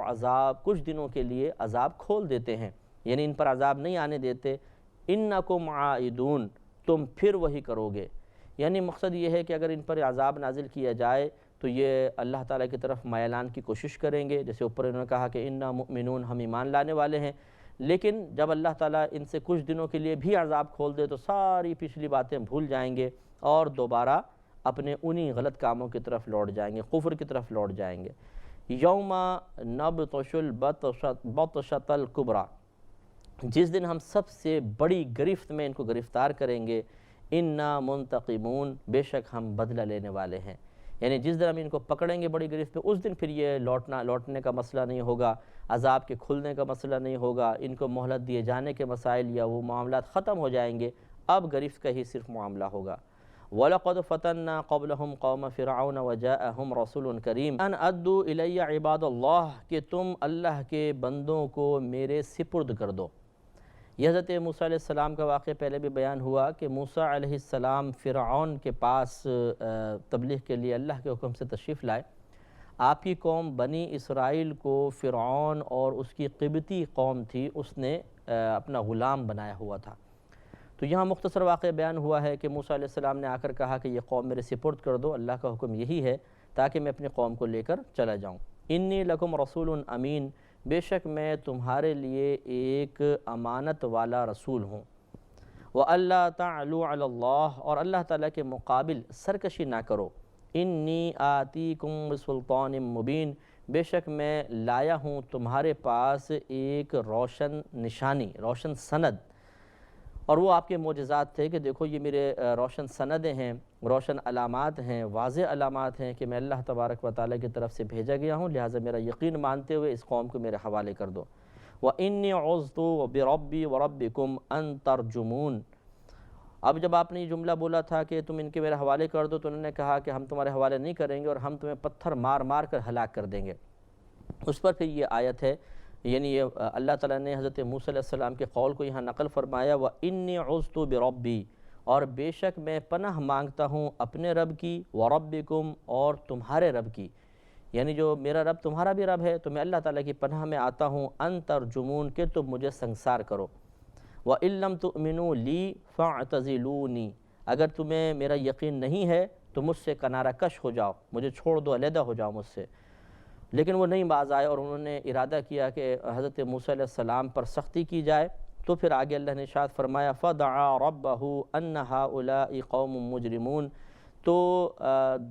کچھ دنوں کے لیے عذاب کھول دیتے ہیں، یعنی ان پر عذاب نہیں آنے دیتے۔ انکم عائدون، تم پھر وہی کرو گے، یعنی مقصد یہ ہے کہ اگر ان پر عذاب نازل کیا جائے تو یہ اللہ تعالیٰ کی طرف میلان کی کوشش کریں گے، جیسے اوپر انہوں نے کہا کہ انا مؤمنون، ہم ایمان لانے والے ہیں، لیکن جب اللہ تعالیٰ ان سے کچھ دنوں کے لیے بھی عذاب کھول دے تو ساری پچھلی باتیں بھول جائیں گے اور دوبارہ اپنے انہی غلط کاموں کی طرف لوٹ جائیں گے، کفر کی طرف لوٹ جائیں گے۔ یوم نبطش البطشۃ الکبریٰ، جس دن ہم سب سے بڑی گرفت میں ان کو گرفتار کریں گے، انا منتقمون، بے شک ہم بدلہ لینے والے ہیں، یعنی جس دن ہم ان کو پکڑیں گے بڑی گرفت میں، اس دن پھر یہ لوٹنے کا مسئلہ نہیں ہوگا، عذاب کے کھلنے کا مسئلہ نہیں ہوگا، ان کو مہلت دیے جانے کے مسائل یا وہ معاملات ختم ہو جائیں گے، اب گرفت کا ہی صرف معاملہ ہوگا۔ وَلَقَدْ فَتَنَّا قَبْلَهُمْ قَوْمَ فِرْعَوْنَ وَجَاءَهُمْ رَسُولٌ كَرِيمٌ أَنْ أَدُّوا إِلَيَّ عِبَادَ اللَّهِ، کہ تم اللہ کے بندوں کو میرے سپرد کر دو۔ یہ حضرت موسیٰ علیہ السلام کا واقعہ پہلے بھی بیان ہوا کہ موسیٰ علیہ السلام فرعون کے پاس تبلیغ کے لیے اللہ کے حکم سے تشریف لائے۔ آپ کی قوم بنی اسرائیل کو فرعون اور اس کی قبطی قوم تھی، اس نے اپنا غلام بنایا ہوا تھا۔ تو یہاں مختصر واقعہ بیان ہوا ہے کہ موسیٰ علیہ السلام نے آ کر کہا کہ یہ قوم میرے سپرد کر دو، اللہ کا حکم یہی ہے تاکہ میں اپنی قوم کو لے کر چلا جاؤں۔ انی لکم رسول امین، بے شک میں تمہارے لیے ایک امانت والا رسول ہوں۔ وَأَلَّا تَعْلُوا عَلَى اللَّهِ، اور اللہ تعالیٰ کے مقابل سرکشی نہ کرو۔ انی آتیکم بسلطان مبین، بے شک میں لایا ہوں تمہارے پاس ایک روشن نشانی، روشن سند، اور وہ آپ کے معجزات تھے کہ دیکھو یہ میرے روشن سندیں ہیں، روشن علامات ہیں، واضح علامات ہیں کہ میں اللہ تبارک و تعالیٰ کی طرف سے بھیجا گیا ہوں، لہٰذا میرا یقین مانتے ہوئے اس قوم کو میرے حوالے کر دو۔ وَإِنِّي عُذْتُ بِرَبِّي وَرَبِّكُمْ أَن تَرْجُمُونَ، اب جب آپ نے یہ جملہ بولا تھا کہ تم ان کے میرے حوالے کر دو، تو انہوں نے کہا کہ ہم تمہارے حوالے نہیں کریں گے اور ہم تمہیں پتھر مار مار کر ہلاک کر دیں گے۔ اس پر پھر یہ آیت ہے، یعنی یہ اللہ تعالیٰ نے حضرت موسیٰ علیہ السلام کے قول کو یہاں نقل فرمایا، وَإِنِّي عُذْتُ بِرَبِّي، اور بے شک میں پناہ مانگتا ہوں اپنے رب کی، وَرَبِّكُمْ، اور تمہارے رب کی، یعنی جو میرا رب تمہارا بھی رب ہے، تو میں اللہ تعالیٰ کی پناہ میں آتا ہوں، أَن تَرْجُمُونَ، کہ تم مجھے سنگسار کرو۔ وَإِن لَّمْ تُؤْمِنُوا لِي فَاعْتَزِلُونِي، اگر تمہیں میرا یقین نہیں ہے تو مجھ سے کنارہ کش ہو جاؤ، مجھے چھوڑ دو، علیحدہ ہو جاؤ مجھ سے۔ لیکن وہ نہیں باز آئے اور انہوں نے ارادہ کیا کہ حضرت موسیٰ علیہ السلام پر سختی کی جائے، تو پھر آگے اللہ نے ارشاد فرمایا فَدَعَا رَبَّهُ أَنَّ هَؤُلَاءِ قَوْمٌ مُجْرِمُونَ، تو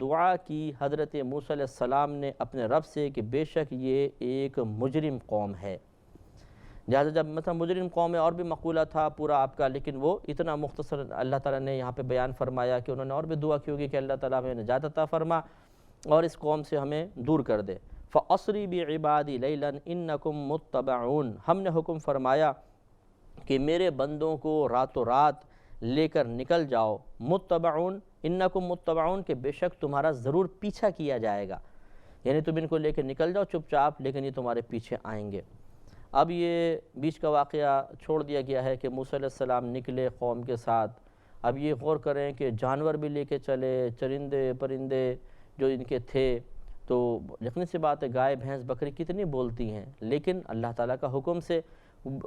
دعا کی حضرت موسیٰ علیہ السلام نے اپنے رب سے کہ بے شک یہ ایک مجرم قوم ہے۔ لہٰذا جب مثلا مجرم قوم میں اور بھی مقولہ تھا پورا آپ کا، لیکن وہ اتنا مختصر اللہ تعالیٰ نے یہاں پہ بیان فرمایا کہ انہوں نے اور بھی دعا کی ہوگی کہ اللہ تعالیٰ ہمیں نجات عطا فرما اور اس قوم سے ہمیں دور کر دے۔ فَأَسْرِ بِعِبَادِي لَيْلًا إِنَّكُمْ مُتَّبَعُونَ، ہم نے حکم فرمایا کہ میرے بندوں کو راتوں رات لے کر نکل جاؤ، متبعون، انکم متبعون، کہ بے شک تمہارا ضرور پیچھا کیا جائے گا، یعنی تم ان کو لے کے نکل جاؤ چپ چاپ، لیکن یہ تمہارے پیچھے آئیں گے۔ اب یہ بیچ کا واقعہ چھوڑ دیا گیا ہے کہ موسیٰ علیہ السلام نکلے قوم کے ساتھ۔ اب یہ غور کریں کہ جانور بھی لے کے چلے، چرندے پرندے جو ان کے تھے، تو یقینی سی بات ہے گائے بھینس بکری کتنی بولتی ہیں، لیکن اللہ تعالیٰ کا حکم سے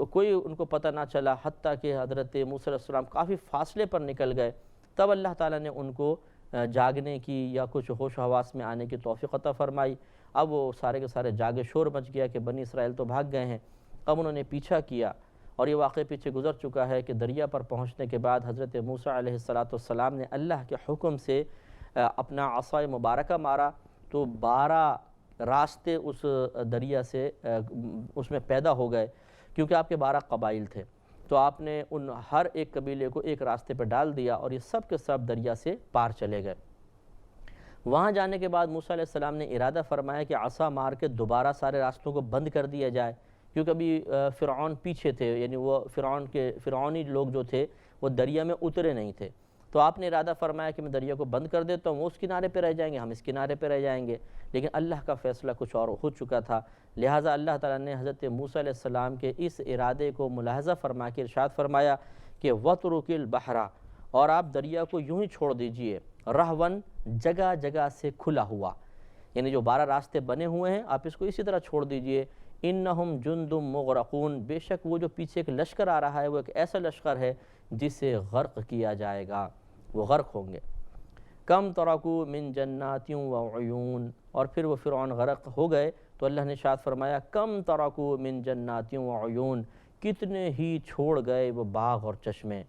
کوئی ان کو پتہ نہ چلا، حتیٰ کہ حضرت موسیٰ علیہ السلام کافی فاصلے پر نکل گئے، تب اللہ تعالیٰ نے ان کو جاگنے کی یا کچھ ہوش و حواس میں آنے کی توفیق عطا فرمائی۔ اب وہ سارے کے سارے جاگے، شور مچ گیا کہ بنی اسرائیل تو بھاگ گئے ہیں۔ اب انہوں نے پیچھا کیا، اور یہ واقعہ پیچھے گزر چکا ہے کہ دریا پر پہنچنے کے بعد حضرت موسیٰ علیہ السلام نے اللہ کے حکم سے اپنا عصا مبارکہ مارا، تو 12 راستے اس دریا سے اس میں پیدا ہو گئے، کیونکہ آپ کے 12 قبائل تھے، تو آپ نے ان ہر ایک قبیلے کو ایک راستے پہ ڈال دیا اور یہ سب کے سب دریا سے پار چلے گئے۔ وہاں جانے کے بعد موسیٰ علیہ السلام نے ارادہ فرمایا کہ عصا مار کے دوبارہ سارے راستوں کو بند کر دیا جائے، کیونکہ ابھی فرعون پیچھے تھے، یعنی وہ فرعونی لوگ جو تھے وہ دریا میں اترے نہیں تھے، تو آپ نے ارادہ فرمایا کہ میں دریا کو بند کر دیتا ہوں، وہ اس کنارے پہ رہ جائیں گے، ہم اس کنارے پہ رہ جائیں گے، لیکن اللہ کا فیصلہ کچھ اور ہو چکا تھا۔ لہٰذا اللہ تعالیٰ نے حضرت موسیٰ علیہ السلام کے اس ارادے کو ملاحظہ فرما کے ارشاد فرمایا کہ وَاتْرُكِ الْبَحْرَ، اور آپ دریا کو یوں ہی چھوڑ دیجئے، رَہْوًا، جگہ جگہ سے کھلا ہوا، یعنی جو 12 راستے بنے ہوئے ہیں آپ اس کو اسی طرح چھوڑ دیجئے۔ اِنَّهُمْ جُنْدٌ مُغْرَقُونَ، بے شک وہ جو پیچھے ایک لشکر آ رہا ہے وہ ایک ایسا لشکر ہے جسے غرق کیا جائے گا، وہ غرق ہوں گے۔ کم ترکوا من جنات وعیون، اور پھر وہ فرعون غرق ہو گئے تو اللہ نے ارشاد فرمایا کم ترکوا من جنات وعیون، کتنے ہی چھوڑ گئے وہ باغ اور چشمے۔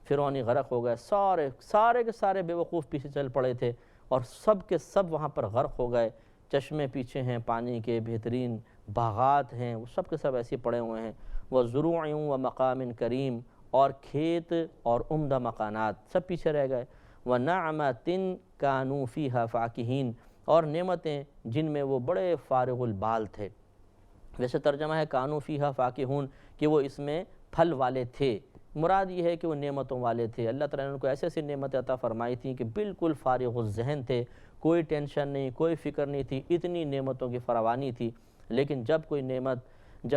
فرعونی غرق ہو گئے، سارے کے سارے بے وقوف پیچھے چل پڑے تھے اور سب کے سب وہاں پر غرق ہو گئے۔ چشمے پیچھے ہیں، پانی کے بہترین باغات ہیں، وہ سب کے سب ایسے پڑے ہوئے ہیں۔ وَزُرُوعٍ وَمَقَامٍ کریم، اور کھیت اور عمدہ مکانات سب پیچھے رہ گئے۔ وَنَعْمَةٍ كَانُوا فِيهَا فَاكِهِينَ، اور نعمتیں جن میں وہ بڑے فارغ البال تھے۔ ویسے ترجمہ ہے كَانُوا فِيهَا فَاكِهُونَ کہ وہ اس میں پھل والے تھے، مراد یہ ہے کہ وہ نعمتوں والے تھے۔ اللہ تعالیٰ نے ان کو ایسے ایسی نعمتیں عطا فرمائی تھیں کہ بالکل فارغ الذہن تھے، کوئی ٹینشن نہیں، کوئی فکر نہیں تھی، اتنی نعمتوں کی فراوانی تھی۔ لیکن جب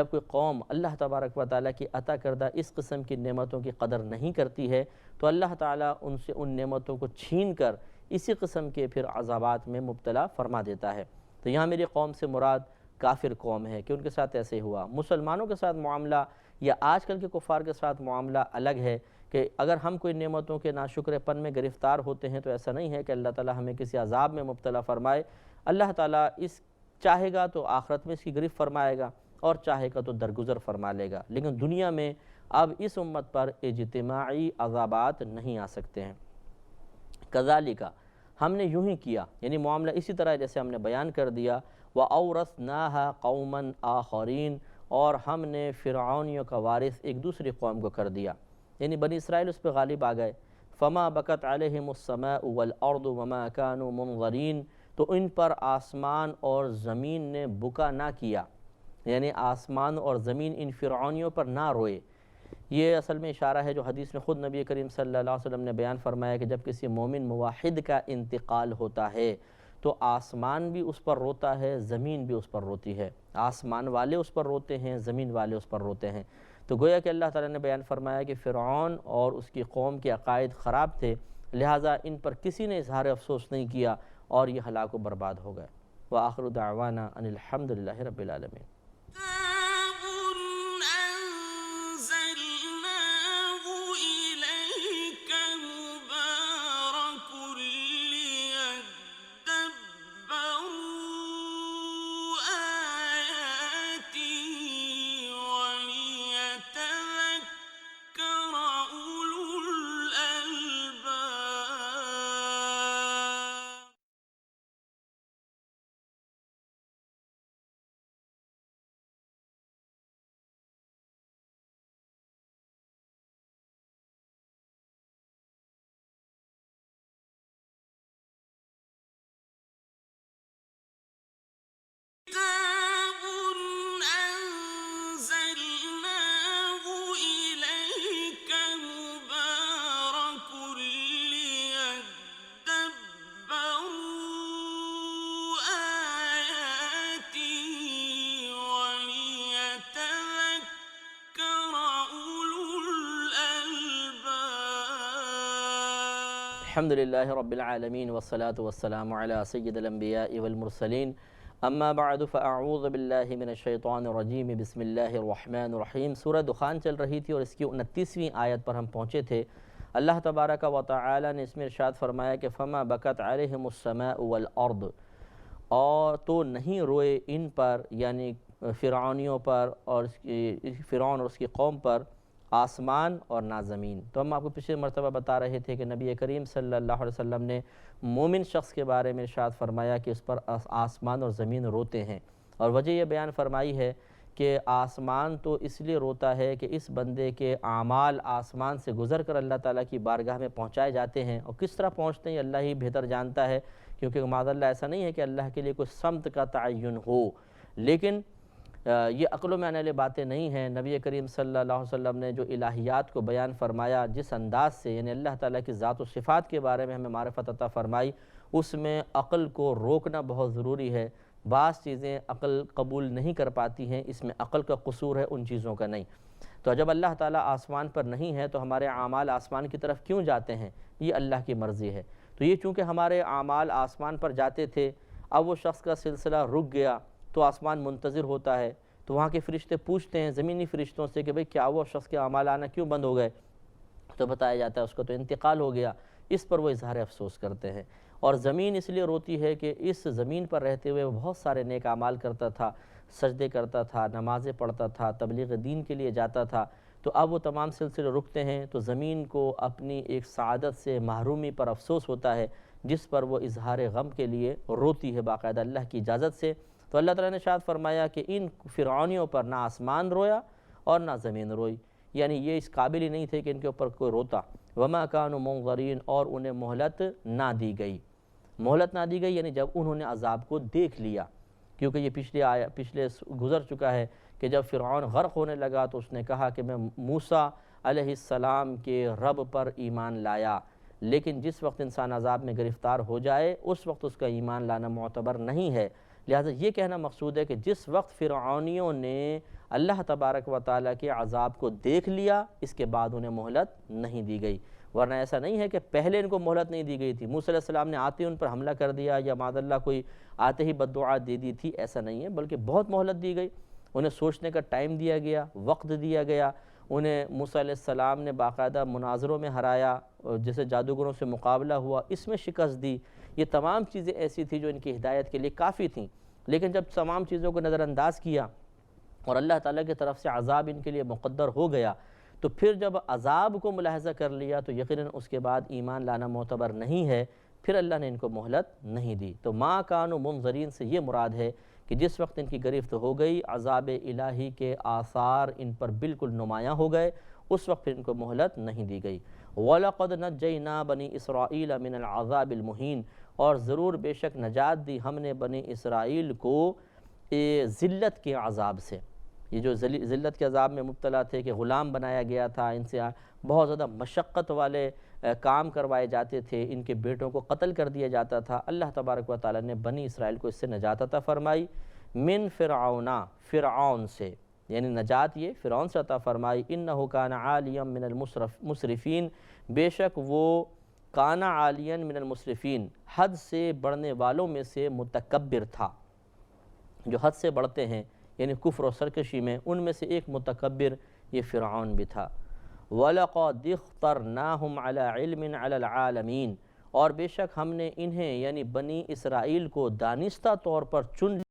کوئی قوم اللہ تبارک و تعالیٰ کی عطا کردہ اس قسم کی نعمتوں کی قدر نہیں کرتی ہے تو اللہ تعالیٰ ان سے ان نعمتوں کو چھین کر اسی قسم کے پھر عذابات میں مبتلا فرما دیتا ہے۔ تو یہاں میری قوم سے مراد کافر قوم ہے کہ ان کے ساتھ ایسے ہوا۔ مسلمانوں کے ساتھ معاملہ یا آج کل کے کفار کے ساتھ معاملہ الگ ہے کہ اگر ہم کوئی نعمتوں کے ناشکر پن میں گرفتار ہوتے ہیں تو ایسا نہیں ہے کہ اللہ تعالیٰ ہمیں کسی عذاب میں مبتلا فرمائے۔ اللہ تعالیٰ چاہے گا تو آخرت میں اس کی گرفت فرمائے گا اور چاہے گا تو درگزر فرما لے گا، لیکن دنیا میں اب اس امت پر اجتماعی عذابات نہیں آ سکتے ہیں۔ کذالک، ہم نے یوں ہی کیا، یعنی معاملہ اسی طرح جیسے ہم نے بیان کر دیا۔ وَأَوْرَثْنَاهَا قَوْمًا آخَرِينَ، اور ہم نے فرعونیوں کا وارث ایک دوسری قوم کو کر دیا، یعنی بنی اسرائیل اس پہ غالب آ گئے۔ فَمَا بَكَتْ عَلَيْهِمُ السَّمَاءُ وَالْأَرْضُ وَمَا كَانُوا مُنظَرِينَ، تو ان پر آسمان اور زمین نے بکا نہ کیا، یعنی آسمان اور زمین ان فرعونیوں پر نہ روئے۔ یہ اصل میں اشارہ ہے جو حدیث میں خود نبی کریم صلی اللہ علیہ وسلم نے بیان فرمایا کہ جب کسی مومن موحد کا انتقال ہوتا ہے تو آسمان بھی اس پر روتا ہے، زمین بھی اس پر روتی ہے، آسمان والے اس پر روتے ہیں، زمین والے اس پر روتے ہیں۔ تو گویا کہ اللہ تعالیٰ نے بیان فرمایا کہ فرعون اور اس کی قوم کے عقائد خراب تھے، لہٰذا ان پر کسی نے اظہار افسوس نہیں کیا اور یہ ہلاک و برباد ہو گئے۔ وآخر دعوانا ان الحمد للہ رب العالمین۔ الحمد للہ رب العالمین والصلاة والسلام علی سید الانبیاء والمرسلین، اما بعد فاعوذ باللہ من الشیطان الرجیم، بسم اللہ الرحمن الرحیم۔ سورہ دخان چل رہی تھی اور اس کی 29ویں آیت پر ہم پہنچے تھے۔ اللہ تبارک و تعالی نے اس میں ارشاد فرمایا کہ فما بکت علیہم السماء والارض، اور تو نہیں روئے ان پر یعنی فرعونیوں پر اور فرعون اور اس کی قوم پر آسمان اور نہ زمین۔ تو ہم آپ کو پچھلے مرتبہ بتا رہے تھے کہ نبی کریم صلی اللہ علیہ وسلم نے مومن شخص کے بارے میں ارشاد فرمایا کہ اس پر آسمان اور زمین روتے ہیں، اور وجہ یہ بیان فرمائی ہے کہ آسمان تو اس لیے روتا ہے کہ اس بندے کے اعمال آسمان سے گزر کر اللہ تعالیٰ کی بارگاہ میں پہنچائے جاتے ہیں، اور کس طرح پہنچتے ہیں اللہ ہی بہتر جانتا ہے، کیونکہ معاذ اللہ ایسا نہیں ہے کہ اللہ کے لیے کوئی سمت کا تعین ہو، لیکن یہ عقل میں آنے والی باتیں نہیں ہیں۔ نبی کریم صلی اللہ علیہ وسلم نے جو الہیات کو بیان فرمایا جس انداز سے، یعنی اللہ تعالیٰ کی ذات و صفات کے بارے میں ہمیں معرفت عطا فرمائی، اس میں عقل کو روکنا بہت ضروری ہے۔ بعض چیزیں عقل قبول نہیں کر پاتی ہیں، اس میں عقل کا قصور ہے، ان چیزوں کا نہیں۔ تو جب اللہ تعالیٰ آسمان پر نہیں ہے تو ہمارے اعمال آسمان کی طرف کیوں جاتے ہیں؟ یہ اللہ کی مرضی ہے۔ تو یہ چونکہ ہمارے اعمال آسمان پر جاتے تھے، اب وہ شخص کا سلسلہ رک گیا تو آسمان منتظر ہوتا ہے، تو وہاں کے فرشتے پوچھتے ہیں زمینی فرشتوں سے کہ بھئی کیا وہ شخص کے اعمال آنا کیوں بند ہو گئے؟ تو بتایا جاتا ہے اس کا تو انتقال ہو گیا۔ اس پر وہ اظہار افسوس کرتے ہیں، اور زمین اس لیے روتی ہے کہ اس زمین پر رہتے ہوئے وہ بہت سارے نیک اعمال کرتا تھا، سجدے کرتا تھا، نمازیں پڑھتا تھا، تبلیغ دین کے لیے جاتا تھا، تو اب وہ تمام سلسلے رکتے ہیں تو زمین کو اپنی ایک سعادت سے محرومی پر افسوس ہوتا ہے، جس پر وہ اظہار غم کے لیے روتی ہے باقاعدہ اللہ کی اجازت سے۔ تو اللہ تعالیٰ نے ارشاد فرمایا کہ ان فرعونیوں پر نہ آسمان رویا اور نہ زمین روئی، یعنی یہ اس قابل ہی نہیں تھے کہ ان کے اوپر کوئی روتا۔ وما كانوا منظرین، اور انہیں مہلت نہ دی گئی۔ مہلت نہ دی گئی یعنی جب انہوں نے عذاب کو دیکھ لیا، کیونکہ یہ پچھلے گزر چکا ہے کہ جب فرعون غرق ہونے لگا تو اس نے کہا کہ میں موسیٰ علیہ السلام کے رب پر ایمان لایا، لیکن جس وقت انسان عذاب میں گرفتار ہو جائے اس وقت اس کا ایمان لانا معتبر نہیں ہے۔ لہٰذا یہ کہنا مقصود ہے کہ جس وقت فرعونیوں نے اللہ تبارک و تعالیٰ کے عذاب کو دیکھ لیا، اس کے بعد انہیں مہلت نہیں دی گئی، ورنہ ایسا نہیں ہے کہ پہلے ان کو مہلت نہیں دی گئی تھی، موسیٰ علیہ السلام نے آتے ان پر حملہ کر دیا یا معاذ اللہ کوئی آتے ہی بد دعا دے دی تھی، ایسا نہیں ہے، بلکہ بہت مہلت دی گئی، انہیں سوچنے کا ٹائم دیا گیا، وقت دیا گیا، انہیں موسیٰ علیہ السلام نے باقاعدہ مناظروں میں ہرایا، جیسے جادوگروں سے مقابلہ ہوا، اس میں شکست دی۔ یہ تمام چیزیں ایسی تھیں جو ان کی ہدایت کے لیے کافی تھیں، لیکن جب تمام چیزوں کو نظر انداز کیا اور اللہ تعالیٰ کی طرف سے عذاب ان کے لیے مقدر ہو گیا، تو پھر جب عذاب کو ملاحظہ کر لیا تو یقیناً اس کے بعد ایمان لانا معتبر نہیں ہے، پھر اللہ نے ان کو مہلت نہیں دی۔ تو ما کانوا منظرین سے یہ مراد ہے کہ جس وقت ان کی گرفت ہو گئی، عذاب الہی کے آثار ان پر بالکل نمایاں ہو گئے، اس وقت پھر ان کو مہلت نہیں دی گئی۔ وَلَقَدْ نَجَّيْنَا بَنِي إِسْرَائِيلَ مِنَ الْعَذَابِ الْمُهِينِ، اور ضرور بے شک نجات دی ہم نے بنی اسرائیل کو ذلت کے عذاب سے۔ یہ جو ذلت کے عذاب میں مبتلا تھے کہ غلام بنایا گیا تھا، ان سے بہت زیادہ مشقت والے کام کروائے جاتے تھے، ان کے بیٹوں کو قتل کر دیا جاتا تھا، اللہ تبارک و تعالیٰ نے بنی اسرائیل کو اس سے نجات عطا فرمائی۔ من فرعون، فرعون سے، یعنی نجات یہ فرعون سے عطا فرمائی۔ انہ کان عالیا من المسرفین، بے شک وہ کان عالیا من المسرفین، حد سے بڑھنے والوں میں سے متکبر تھا، جو حد سے بڑھتے ہیں یعنی کفر و سرکشی میں، ان میں سے ایک متکبر یہ فرعون بھی تھا۔ وَلَقَدِ اخْتَرْنَاهُمْ عَلَى عِلْمٍ عَلَى الْعَالَمِينَ، اور بے شک ہم نے انہیں یعنی بنی اسرائیل کو دانستہ طور پر چن